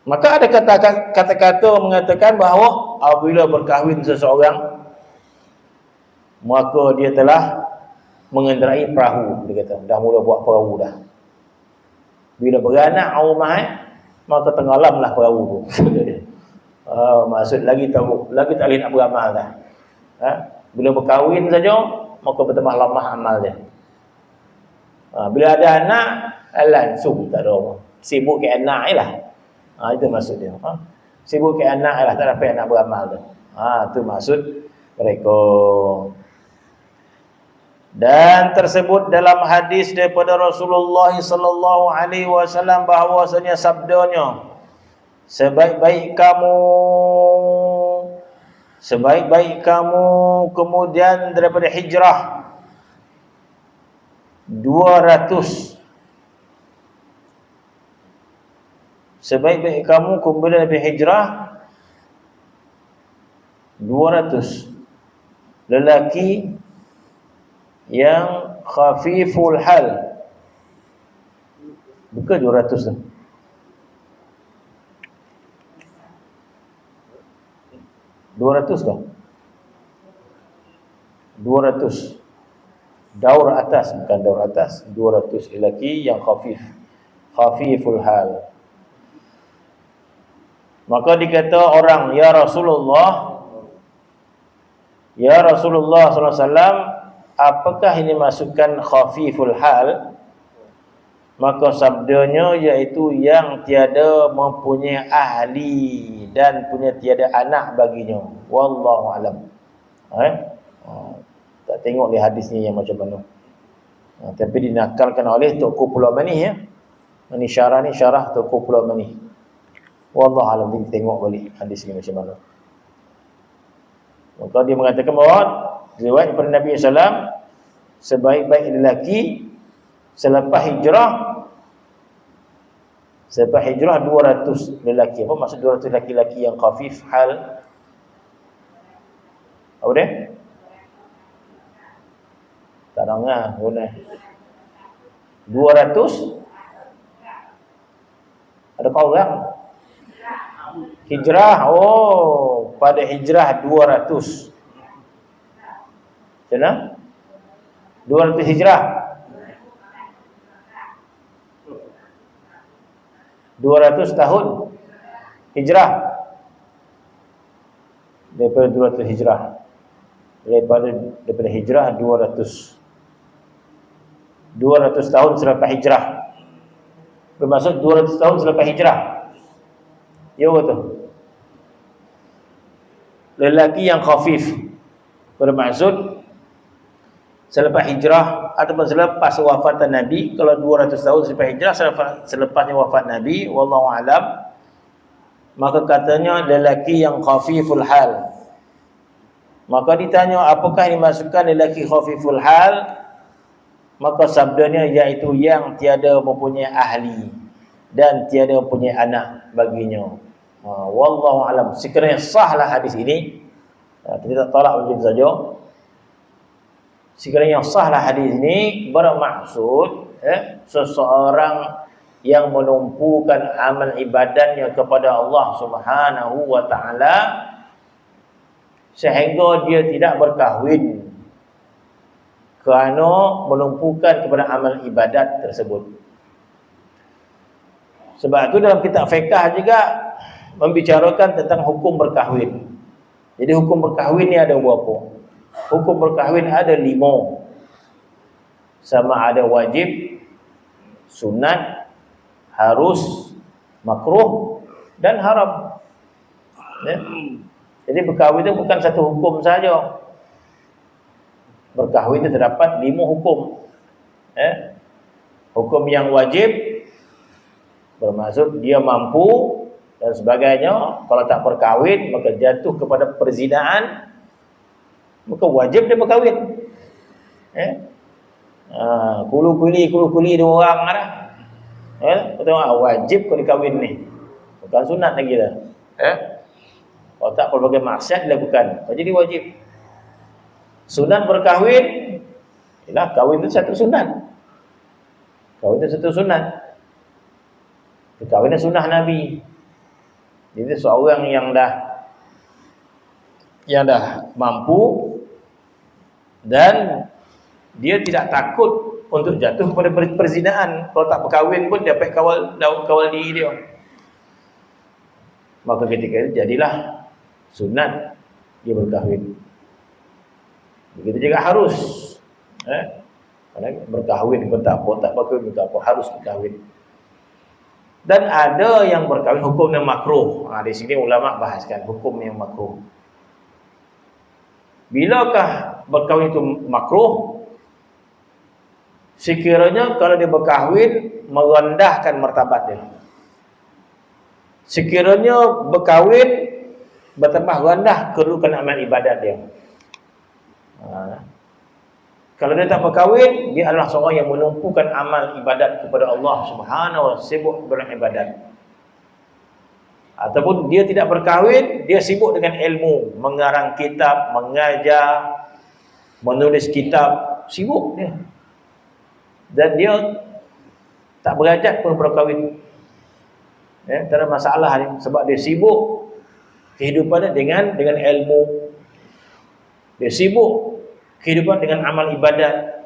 Maka ada kata-kata mengatakan bahawa apabila berkahwin seseorang, maka dia telah mengendarai perahu. Dia kata, dah mula buat perahu dah. Bila beranak rumah, maka tenggelamlah perahu tu. Maksud lagi tahu, lagi tak boleh nak beramal dah. Bila berkahwin saja, maka bertambah lemah amal dia. Bila ada anak, langsung tak ada apa. Sibuk ke anak je lah. Itu maksud dia. Sibuk ke anak je lah, tak dapat nak beramal dah. Itu maksud mereka. Dan tersebut dalam hadis daripada Rasulullah sallallahu alaihi wasallam bahawasanya sabdanya, sebaik-baik kamu kemudian daripada hijrah 200. Sebaik-baik kamu kemudian daripada hijrah 200 lelaki yang khafiful hal. Bukan 200 tu. 200 kah? 200. Daur atas, bukan daur atas. 200 lelaki yang khafiful hal. Maka dikata orang, ya Rasulullah sallallahu alaihi wasallam, apakah ini masukkan khafiful hal? Maka sabdanya iaitu yang tiada mempunyai ahli dan punya tiada anak baginya. Wallahu alam. Tak tengok di hadisnya yang macam mana. Tapi dinakalkan oleh Tuku Pulau Manih ya. Ini syarah Tuku Pulau Manih. Wallahu alam, kita tengok balik hadis ini macam mana. Maka dia mengatakan bahawa riwayat daripada Nabi SAW, sebaik-baik lelaki selepas hijrah 200 lelaki. Apa maksud 200 lelaki yang khafif hal? Apa dia? Tak dengar guna. 200 ada kau orang hijrah. Pada hijrah 200. Macam 200 hijrah. 200 tahun hijrah. Daripada 200 hijrah. Daripada hijrah 200 tahun selepas hijrah. Bermaksud 200 tahun selepas hijrah. Ya betul. Lelaki yang khafif bermaksud selepas hijrah ataupun selepas wafatan Nabi. Kalau 200 tahun selepas hijrah, selepasnya wafat Nabi, wallahu alam, maka katanya lelaki yang khafiful hal. Maka ditanya apakah dimasukkan lelaki khafiful hal? Maka sabdanya iaitu yang tiada mempunyai ahli dan tiada mempunyai anak baginya. Wallahu alam. Sekiranya sahlah hadis ini, kita tak tolak begitu saja. Sekiranya sahlah hadis ini bermaksud seseorang yang menumpukan amal ibadatnya kepada Allah Subhanahu wa taala sehingga dia tidak berkahwin kerana menumpukan kepada amal ibadat tersebut. Sebab itu dalam kitab fiqh juga membicarakan tentang hukum berkahwin. Jadi hukum berkahwin ni ada berapa? Hukum berkahwin ada 5. sama ada wajib, sunat, harus, makruh dan haram. Ya. Jadi berkahwin itu bukan satu hukum saja. Berkahwin itu terdapat 5 hukum. Ya. Hukum yang wajib bermaksud dia mampu dan sebagainya. Kalau tak berkahwin maka jatuh kepada perzinaan, maka wajib dia berkahwin. Ya. Kuli-kuli 2 orang dah. Ya, betul tak? Wajib kau dikahwin ni. Bukan sunat lagi dah. Ya. Kalau tak pelbagai maksiat dilakukan, jadi wajib. Sunat berkahwin, ialah kahwin itu satu sunat. Kahwin itu satu sunat. Kahwin itu sunnah Nabi. Jadi seorang yang dah mampu dan dia tidak takut untuk jatuh kepada perzinaan. Kalau tak berkahwin pun dapat kawal diri dia. Maka ketika itu jadilah sunat dia berkahwin. Begitu juga harus. Berkahwin pun tak berkahwin pun tak apa, harus berkahwin. Dan ada yang berkahwin hukum yang makruh. Di sini ulama bahaskan hukum yang makruh. Bilakah berkahwin itu makruh? Sekiranya kalau dia berkahwin merendahkan martabat dia. Sekiranya berkahwin bertambah rendah kedudukan amal ibadat dia. Kalau dia tak berkahwin, dia adalah seorang yang menumpukan amal ibadat kepada Allah Subhanahu wa taala, sibuk beribadat. Ataupun dia tidak berkahwin, dia sibuk dengan ilmu, mengarang kitab, mengajar, menulis kitab, sibuk dia. Dan dia tak berajat pun berkahwin. Tak ada masalah ni, sebab dia sibuk kehidupannya dengan ilmu. Dia sibuk kehidupan dengan amal ibadat.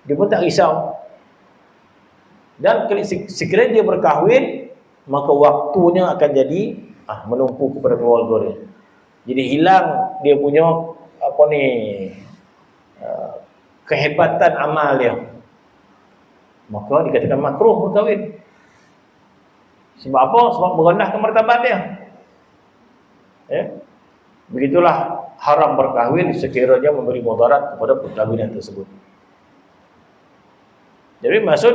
Dia pun tak risau. Dan sekiranya dia berkahwin, maka waktunya akan jadi menumpu kepada keluarga dia. Jadi hilang dia punya kehebatan amal dia. Maka dikatakan makruh berkahwin. Sebab apa? Sebab merendahkan martabat dia. Ya. Begitulah haram berkahwin sekiranya memberi mudarat kepada perkahwinan tersebut. Jadi maksud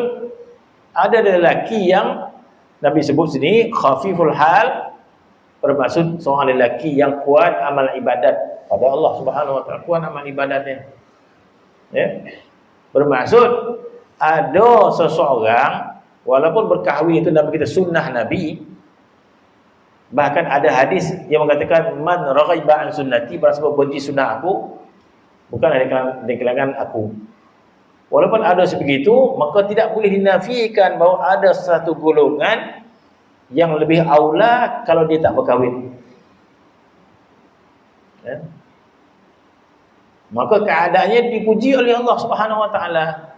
ada lelaki yang Nabi sebut sini khafiful hal, bermaksud seorang lelaki yang kuat amal ibadat pada Allah Subhanahu wa taala, kuat amal ibadatnya. Ya. Bermaksud ada seseorang walaupun berkahwin itu Nabi kita sunnah Nabi. Bahkan ada hadis yang mengatakan man raghiba an sunnati, barang siapa benci sunnah aku, bukan dari kalangan aku. Walaupun ada sebegitu, maka tidak boleh dinafikan bahawa ada satu golongan yang lebih aula kalau dia tak berkahwin. Ya. Maka keadaannya dipuji oleh Allah Subhanahu wa taala.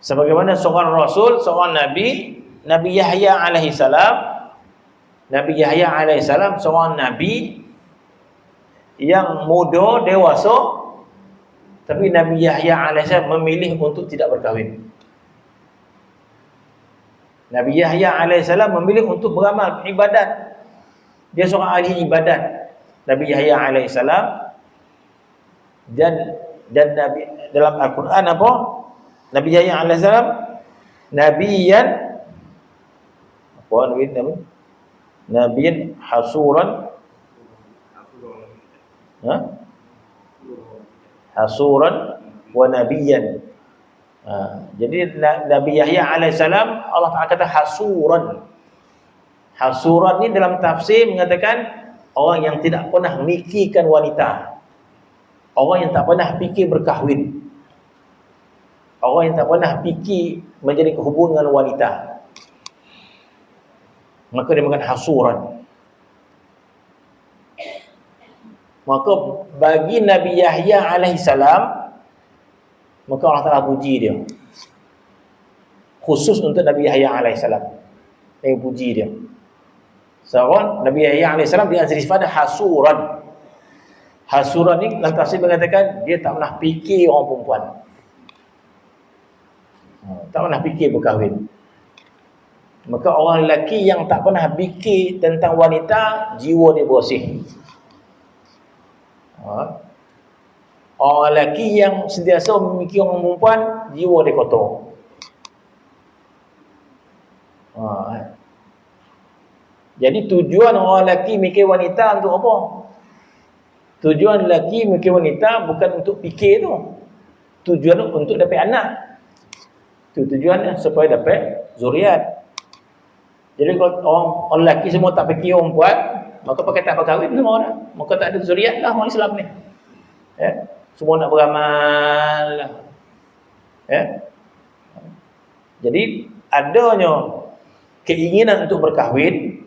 Sebagaimana seorang rasul, seorang nabi, Nabi Yahya alaihi salam. Nabi Yahya alaihi salam seorang nabi yang muda, dewasa, tapi Nabi Yahya alaihi salam memilih untuk tidak berkahwin. Nabi Yahya alaihi salam memilih untuk beramal ibadat. Dia seorang ahli ibadat. Nabi Yahya alaihi salam dan Nabi dalam Al-Quran apa? Nabi Yahya alaihi salam nabiyan nabiyan hasuran hasuran wa nabiyan. Jadi Nabi Yahya alaihissalam Allah Ta'ala kata hasuran. Hasuran ni dalam tafsir mengatakan orang yang tidak pernah mikirkan wanita, orang yang tak pernah fikir berkahwin, orang yang tak pernah fikir menjadi hubungan wanita, maka dia makan hasuran. Maka bagi Nabi Yahya alaihissalam, maka Allah Ta'ala puji dia. Khusus untuk Nabi Yahya alaihissalam, dia puji dia. Seorang Nabi Yahya alaihissalam dia sifat hasuran. Hasura ni lantas mengatakan dia tak pernah fikir orang perempuan. Tak pernah fikir berkahwin. Maka orang lelaki yang tak pernah fikir tentang wanita, jiwa dia bersih. Orang lelaki yang sentiasa memikir orang perempuan, jiwa dia kotor. Jadi tujuan orang lelaki mikir wanita untuk apa? Tujuan lelaki mikir wanita bukan untuk fikir tu. Tujuan untuk dapat anak. Itu tujuannya supaya dapat zuriat. Jadi kalau orang lelaki semua tak fikir orang perempuan, maka pakai tak berkahwin semua orang. Maka tak ada zuriat lah orang Islam ni. Ya? Semua nak beramal lah. Ya? Jadi adanya keinginan untuk berkahwin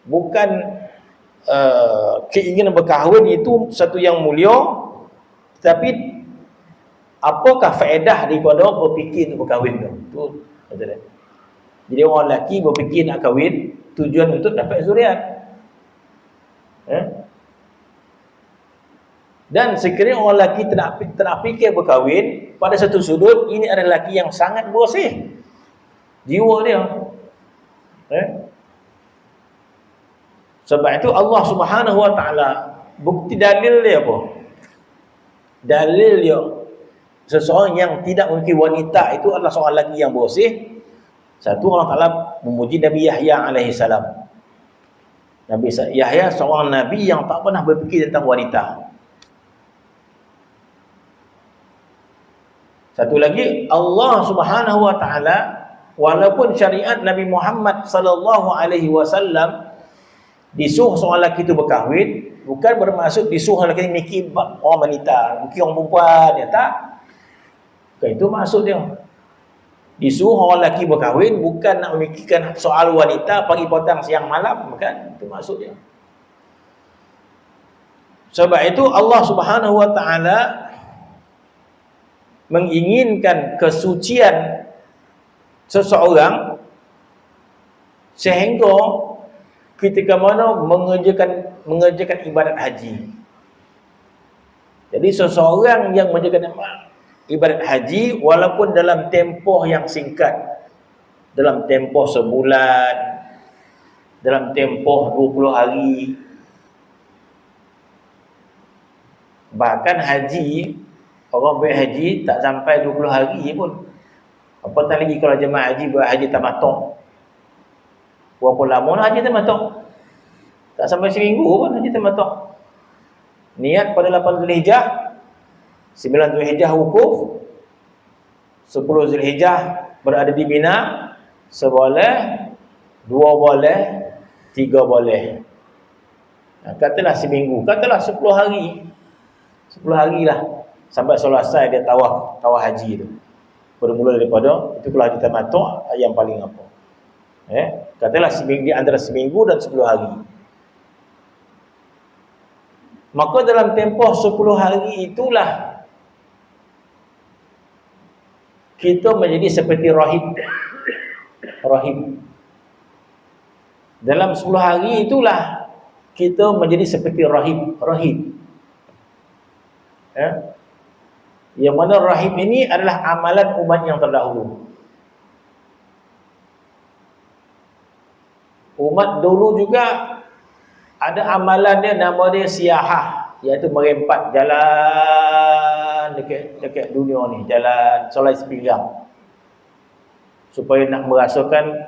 bukan keinginan berkahwin itu satu yang mulia, tapi apakah faedah daripada berfikir untuk berkahwin tu? Tu kata. Jadi orang lelaki berfikir nak kahwin tujuan untuk dapat zuriat. Dan sekiranya orang lelaki tak fikir berkahwin, pada satu sudut ini adalah lelaki yang sangat bersih jiwa dia. Sebab itu Allah Subhanahu Wa Taala bukti dalil dia apa? Dalil dia seseorang yang tidak memiliki wanita itu adalah seorang lelaki yang bersih. Satu, Allah Taala memuji Nabi Yahya alaihi salam. Nabi Yahya seorang nabi yang tak pernah berfikir tentang wanita. Satu lagi, Allah Subhanahu Wa Taala walaupun syariat Nabi Muhammad sallallahu alaihi wasallam disuruh seorang lelaki itu berkahwin, bukan bermaksud disuruh lelaki mikir orang wanita, mikir orang perempuan, ya tak? Bukan itu maksud dia. Disuruh orang lelaki berkahwin bukan nak memikirkan soal wanita pagi petang siang malam, bukan itu maksud dia. Sebab itu Allah Subhanahu Wa Taala menginginkan kesucian seseorang sehingga ketika mana mengerjakan ibadat haji. Jadi seseorang yang mengerjakan ibadat haji walaupun dalam tempoh yang singkat, dalam tempoh sebulan, dalam tempoh 20 hari, bahkan haji, orang buat haji tak sampai 20 hari pun. Apatah lagi kalau jemaah haji buat haji tamattu'. Berapa lama lah haji tamattu'? Tak sampai seminggu pun haji tamattu'. Niat pada 8 Zulhijjah, 9 Zulhijjah wukuf, 10 Zulhijjah berada di Mina, seboleh, 2 boleh, 3 boleh. Katalah seminggu, katalah 10 hari. 10 hari lah sampai selesai dia tawaf haji tu. Bermula daripada itu kalau haji tamattu' yang paling apa? Katalah seminggu, antara seminggu dan 10 hari. Maka dalam tempoh 10 hari itulah kita menjadi seperti rahib. Dalam 10 hari itulah kita menjadi seperti rahib. Yang mana rahib ini adalah amalan umat yang terdahulu. Umat dulu juga ada amalan dia, nama dia siyahah, iaitu merempat jalan dekat dunia ni, jalan solai sepinggang, supaya nak merasakan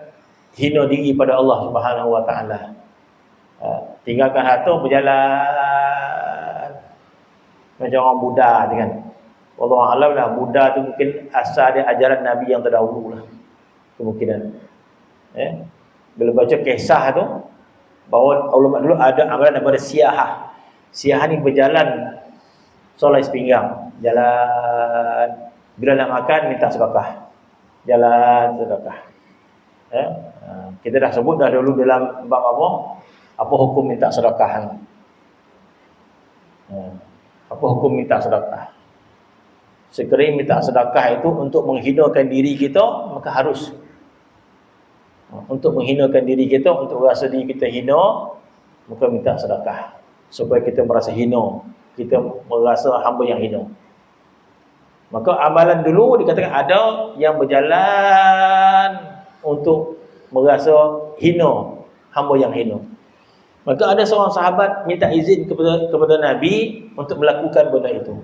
hina diri pada Allah Subhanahu Wa Taala. Tinggalkan harta, berjalan macam orang Buddha kan. Wallahu a'lam lah, Buddha tu mungkin asal dia ajaran Nabi yang terdahulu lah, kemungkinan. Bila baca kisah tu, bahawa ulama dulu ada amalan daripada siyahah. Siyahah ni berjalan solai sepinggang, jalan, bila nak makan minta sedekah, jalan sedekah. Kita dah sebut dah dulu dalam bab apa hukum minta sedekah. Apa hukum minta sedekah? Sekiranya minta sedekah itu untuk menghinakan diri kita, maka harus. Untuk menghinakan diri kita, untuk rasa diri kita hina, maka minta sedekah. supaya kita merasa hina, kita merasa hamba yang hina. Maka amalan dulu dikatakan ada yang berjalan untuk merasa hina, hamba yang hina. Maka ada seorang sahabat minta izin kepada Nabi untuk melakukan benda itu.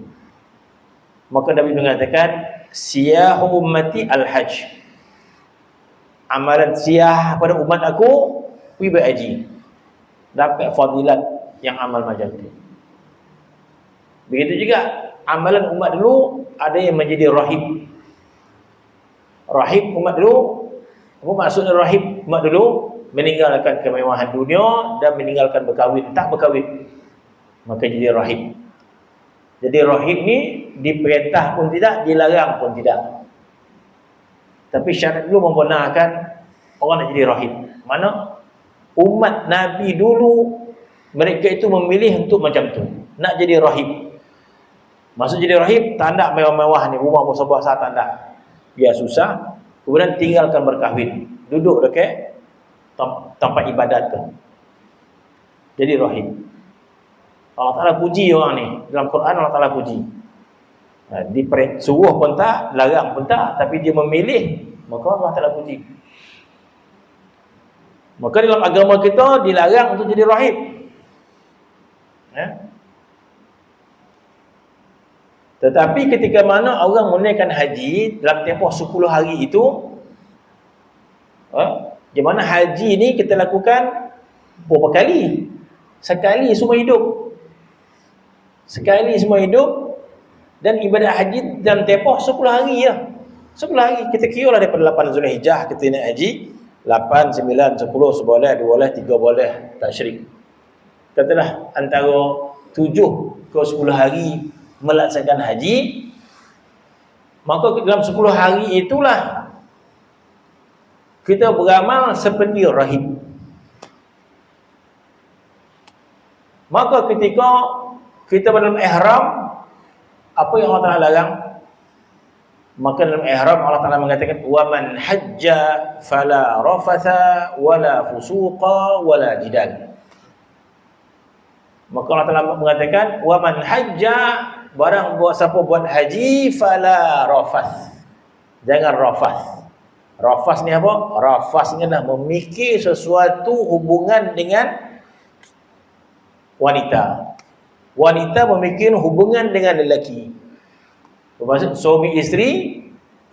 Maka Nabi mengatakan, siyahu ummati al-hajj. Amalan siyah pada umat aku, pergi berhaji. Dapat fadilat yang amal macam itu. Begitu juga amalan umat dulu, ada yang menjadi rahib. Rahib umat dulu, apa maksudnya rahib umat dulu? Meninggalkan kemewahan dunia dan meninggalkan berkahwin, tak berkahwin, maka jadi rahib. Jadi rahib ni diperintah pun tidak, dilarang pun tidak. Tapi syarat dulu membenarkan orang nak jadi rahib. Mana umat Nabi dulu, mereka itu memilih untuk macam tu, nak jadi rahib. Maksud jadi rahib, tak nak mewah-mewah ni, rumah besar-besar tak nak. Biar susah, kemudian tinggalkan berkahwin, duduk dekat tempat ibadat tu. Jadi rahib. Allah Ta'ala puji orang ni. Dalam Quran Allah Ta'ala puji. Suruh pun tak, larang pun tak, tapi dia memilih, maka Allah Ta'ala puji. Maka dalam agama kita dilarang untuk jadi rahib. Tetapi ketika mana orang menunaikan haji dalam tempoh 10 hari itu, di mana haji ni kita lakukan berapa kali? Sekali semua hidup. Sekali semua hidup. Dan ibadat haji dalam tempoh 10 hari ya. 10 hari. Kita kira lah daripada 8 Zulhijjah kita naik haji. 8, 9, 10, 11, 12, 3 boleh tasyrik. Katalah antara 7 ke 10 hari melaksanakan haji. Maka dalam 10 hari itulah kita beramal seperti rahib. Maka ketika kita dalam ihram, apa yang Allah Ta'ala larang? Maka dalam ihram Allah Ta'ala mengatakan, wa man hajja fala rafatha wala fusuqa wala jidal. Maka Allah Ta'ala mengatakan, wa man hajja, barang siapa buat haji, fala rafath, jangan rafath. Rafas ni apa? Rafas ni adalah memikir sesuatu hubungan dengan wanita. Wanita memikir hubungan dengan lelaki. Maksud suami isteri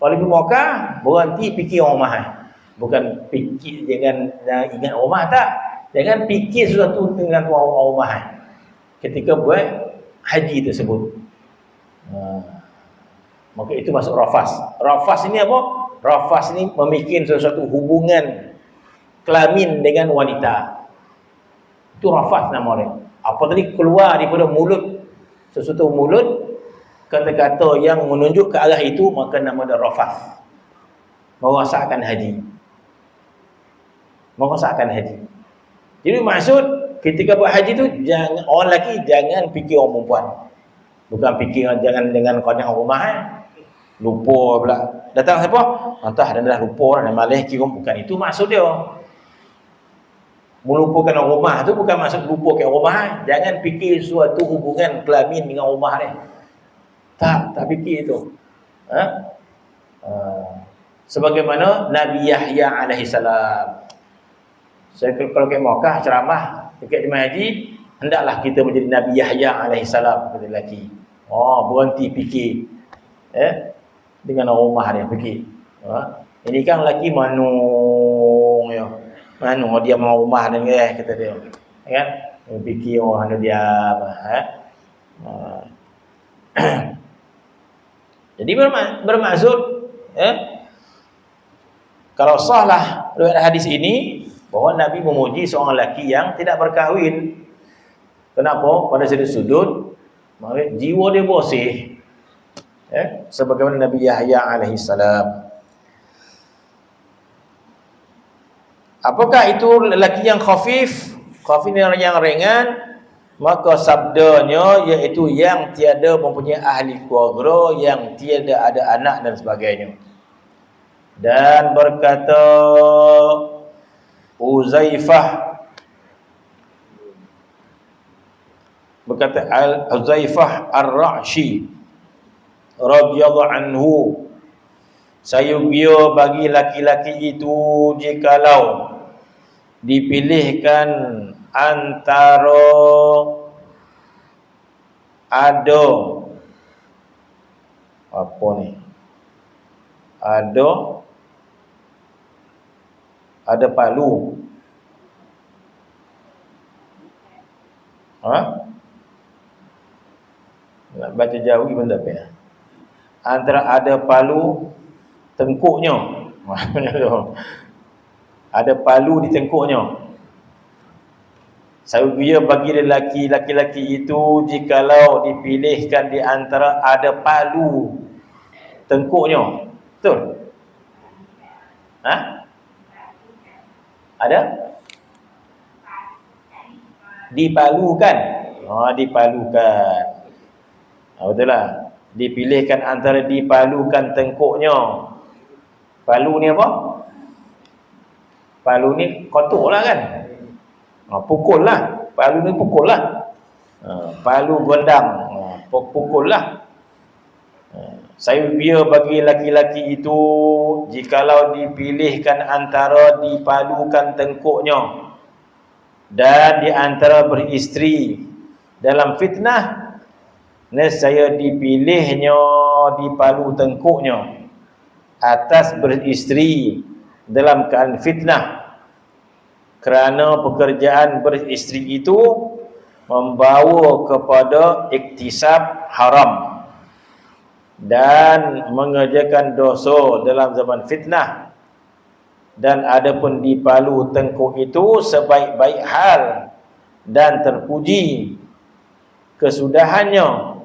kalau pergi Mekah berhenti fikir orang mahal. Bukan fikir jangan ingat orang mahal, tak. Jangan fikir sesuatu dengan orang mahal ketika buat haji tersebut. Maka itu masuk rafas. Rafas ini apa? Rafas ni memikir sesuatu hubungan kelamin dengan wanita. Itu rafas nama dia. Apa tadi keluar daripada mulut, sesuatu mulut, kata-kata yang menunjuk ke arah itu, maka nama dia rafas. Merosakkan haji. Merosakkan haji. Jadi maksud ketika buat haji tu, jangan, orang lelaki jangan fikir orang perempuan. Bukan fikir jangan dengan kodang rumah lupa pula. Datang siapa? Entah dia dah lupa dah malas kira, bukan itu maksud dia. Melupakan orang rumah tu bukan maksud lupa ke rumah. Jangan fikir suatu hubungan kelamin dengan rumah dia. Tak fikir itu. Sebagaimana Nabi Yahya alaihi salam. Saya kalau ke Mekah ceramah dekat jemaah haji, hendaklah kita menjadi Nabi Yahya alaihi salam kepada lelaki. Berhenti fikir dengan orang rumah dia fikir. Ini kan lelaki manung ya. Manung dia mau rumah dan kata dia. Kan? Fikir orang dia Jadi bermaksud kalau sahlah riwayat hadis ini bahawa Nabi memuji seorang lelaki yang tidak berkahwin. Kenapa? Pada sudut jiwa dia bersih. Sebagaimana Nabi Yahya alaihi salam. Apakah itu lelaki yang khafif? Khafif yang ringan. Maka sabdanya iaitu yang tiada mempunyai ahli keluarga, yang tiada ada anak dan sebagainya. Dan berkata Uzaifah Berkata Al-Huzaifah Ar-Ra'shi radhiyallahu anhu, sayugia bagi laki-laki itu jikalau dipilihkan antara ada apa ni? Ada palu. Nak baca jauh gimana tak ya? Antara ada palu tengkuknya. Ada palu di tengkuknya. Saya bagi laki-laki itu jikalau dipilihkan di antara ada palu tengkuknya. Betul? Ada? Dipalukan. Dipalukan. Betul lah. Dipilihkan antara dipalukan tengkuknya. Palu ni apa? Palu ni kotor lah kan? Pukul lah. Palu ni pukul lah. Palu gondang. Pukul lah. Saya bagi laki-laki itu jikalau dipilihkan antara dipalukan tengkuknya dan di antara beristeri dalam fitnah, nescaya dipilihnya dipalu tengkuknya atas beristeri dalam keadaan fitnah, kerana pekerjaan beristeri itu membawa kepada iktisab haram dan mengerjakan dosa dalam zaman fitnah. Dan adapun dipalu tengkuk itu sebaik-baik hal dan terpuji kesudahannya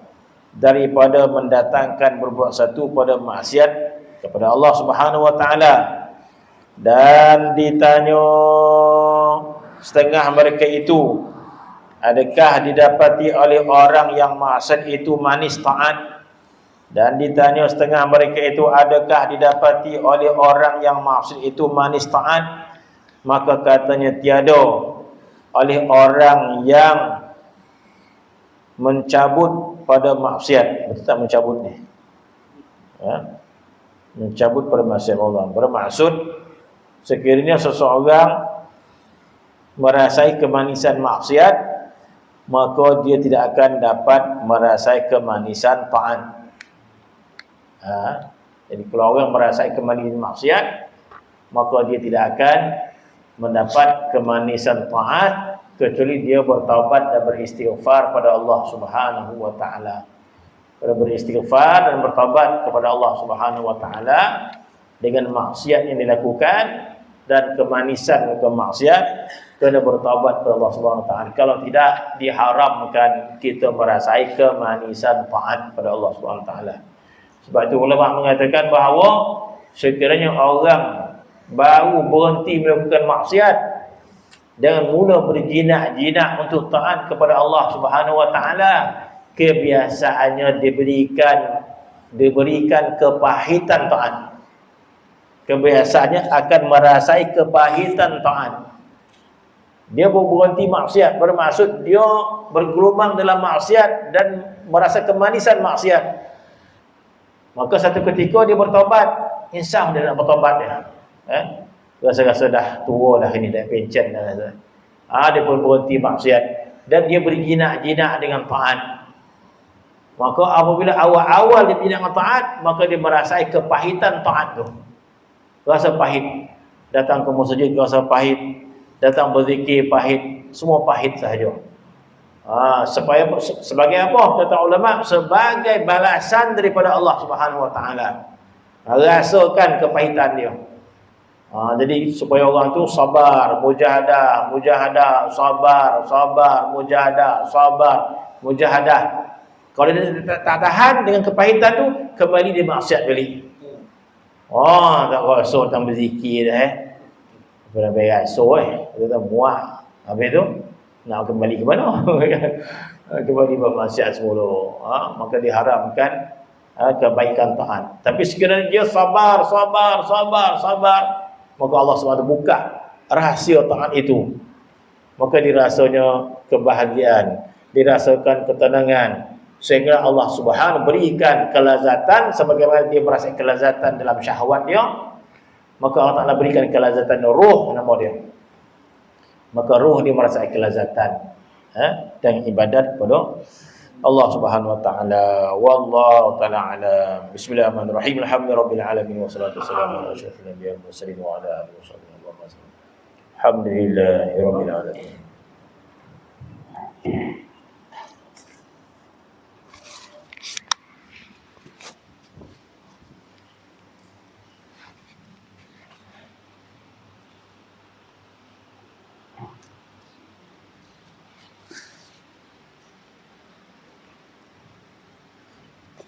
daripada mendatangkan berbuat satu pada maksiat kepada Allah Subhanahu wa taala. Dan ditanya setengah mereka itu, adakah didapati oleh orang yang maksiat itu manis taat? Dan ditanya setengah mereka itu, adakah didapati oleh orang yang maksud itu manis taat? Maka katanya tiada oleh orang yang mencabut pada maksiat. Betul tak mencabut ni? Mencabut pada maksiat Allah. Bermaksud sekiranya seseorang merasai kemanisan maksiat, maka dia tidak akan dapat merasai kemanisan taat. Jadi kalau orang merasai kemanisan maksiat, maka dia tidak akan mendapat kemanisan taat kecuali dia bertaubat dan beristighfar pada Allah Subhanahu wa taala. Kalau beristighfar dan bertaubat kepada Allah Subhanahu wa taala dengan maksiat yang dilakukan dan kemanisan kemaksiat, kena bertaubat kepada Allah Subhanahu wa taala. Kalau tidak, diharamkan kita merasai kemanisan taat pada Allah Subhanahu wa taala. Sebab itu ulama mengatakan bahawa sekiranya orang baru berhenti melakukan maksiat dan mula berjinak-jinak untuk taat kepada Allah Subhanahu wa taala, kebiasaannya diberikan kepahitan taat. Kebiasaannya akan merasai kepahitan taat. Dia berhenti maksiat, bermaksud dia bergelumang dalam maksiat dan merasa kemanisan maksiat. Maka satu ketika dia bertobat, insya dia nak bertobat dia. Rasa-rasa dah tua dah ini, dah pencen dah rasa. Dia pun berhenti maksiat dan dia berjinak-jinak dengan taat. Maka apabila awal-awal dia tidak taat, maka dia merasai kepahitan taat tu. Rasa pahit. Datang ke masjid rasa pahit, datang berzikir pahit, semua pahit sahaja. Sebagai apa? Kata ulama, sebagai balasan daripada Allah Subhanahu wa taala. Rasakan kepahitan dia. Jadi supaya orang tu sabar, mujahadah, sabar, mujahadah. Kalau dia tak tahan dengan kepahitan tu, kembali dia maksiat balik. Tak rasa tentang berzikir dah Pada beras dia tak muak. Habis tu nak kembali ke mana? Kembali bermaksiat semula. Maka diharamkan kebaikan taat. Tapi sekiranya dia sabar, maka Allah SWT buka rahsia taat itu. Maka dirasanya kebahagiaan, dirasakan ketenangan, sehingga Allah Subhanahu berikan kelazatan sebagaimana dia merasakan kelazatan dalam syahwat dia, maka Allah Taala berikan kelazatan ruh nama dia. Maka ruh dia merasakan kelazatan dan ibadat kepada Allah Subhanahu wa taala. Wallahu taala alam. Bismillahirrahmanirrahim. Alhamdulillahirabbil alamin wassalatu wassalamu ala asyrofil anbiya'i wal mursalin wa ala alihi wasallam. Alhamdulillahirabbil alamin.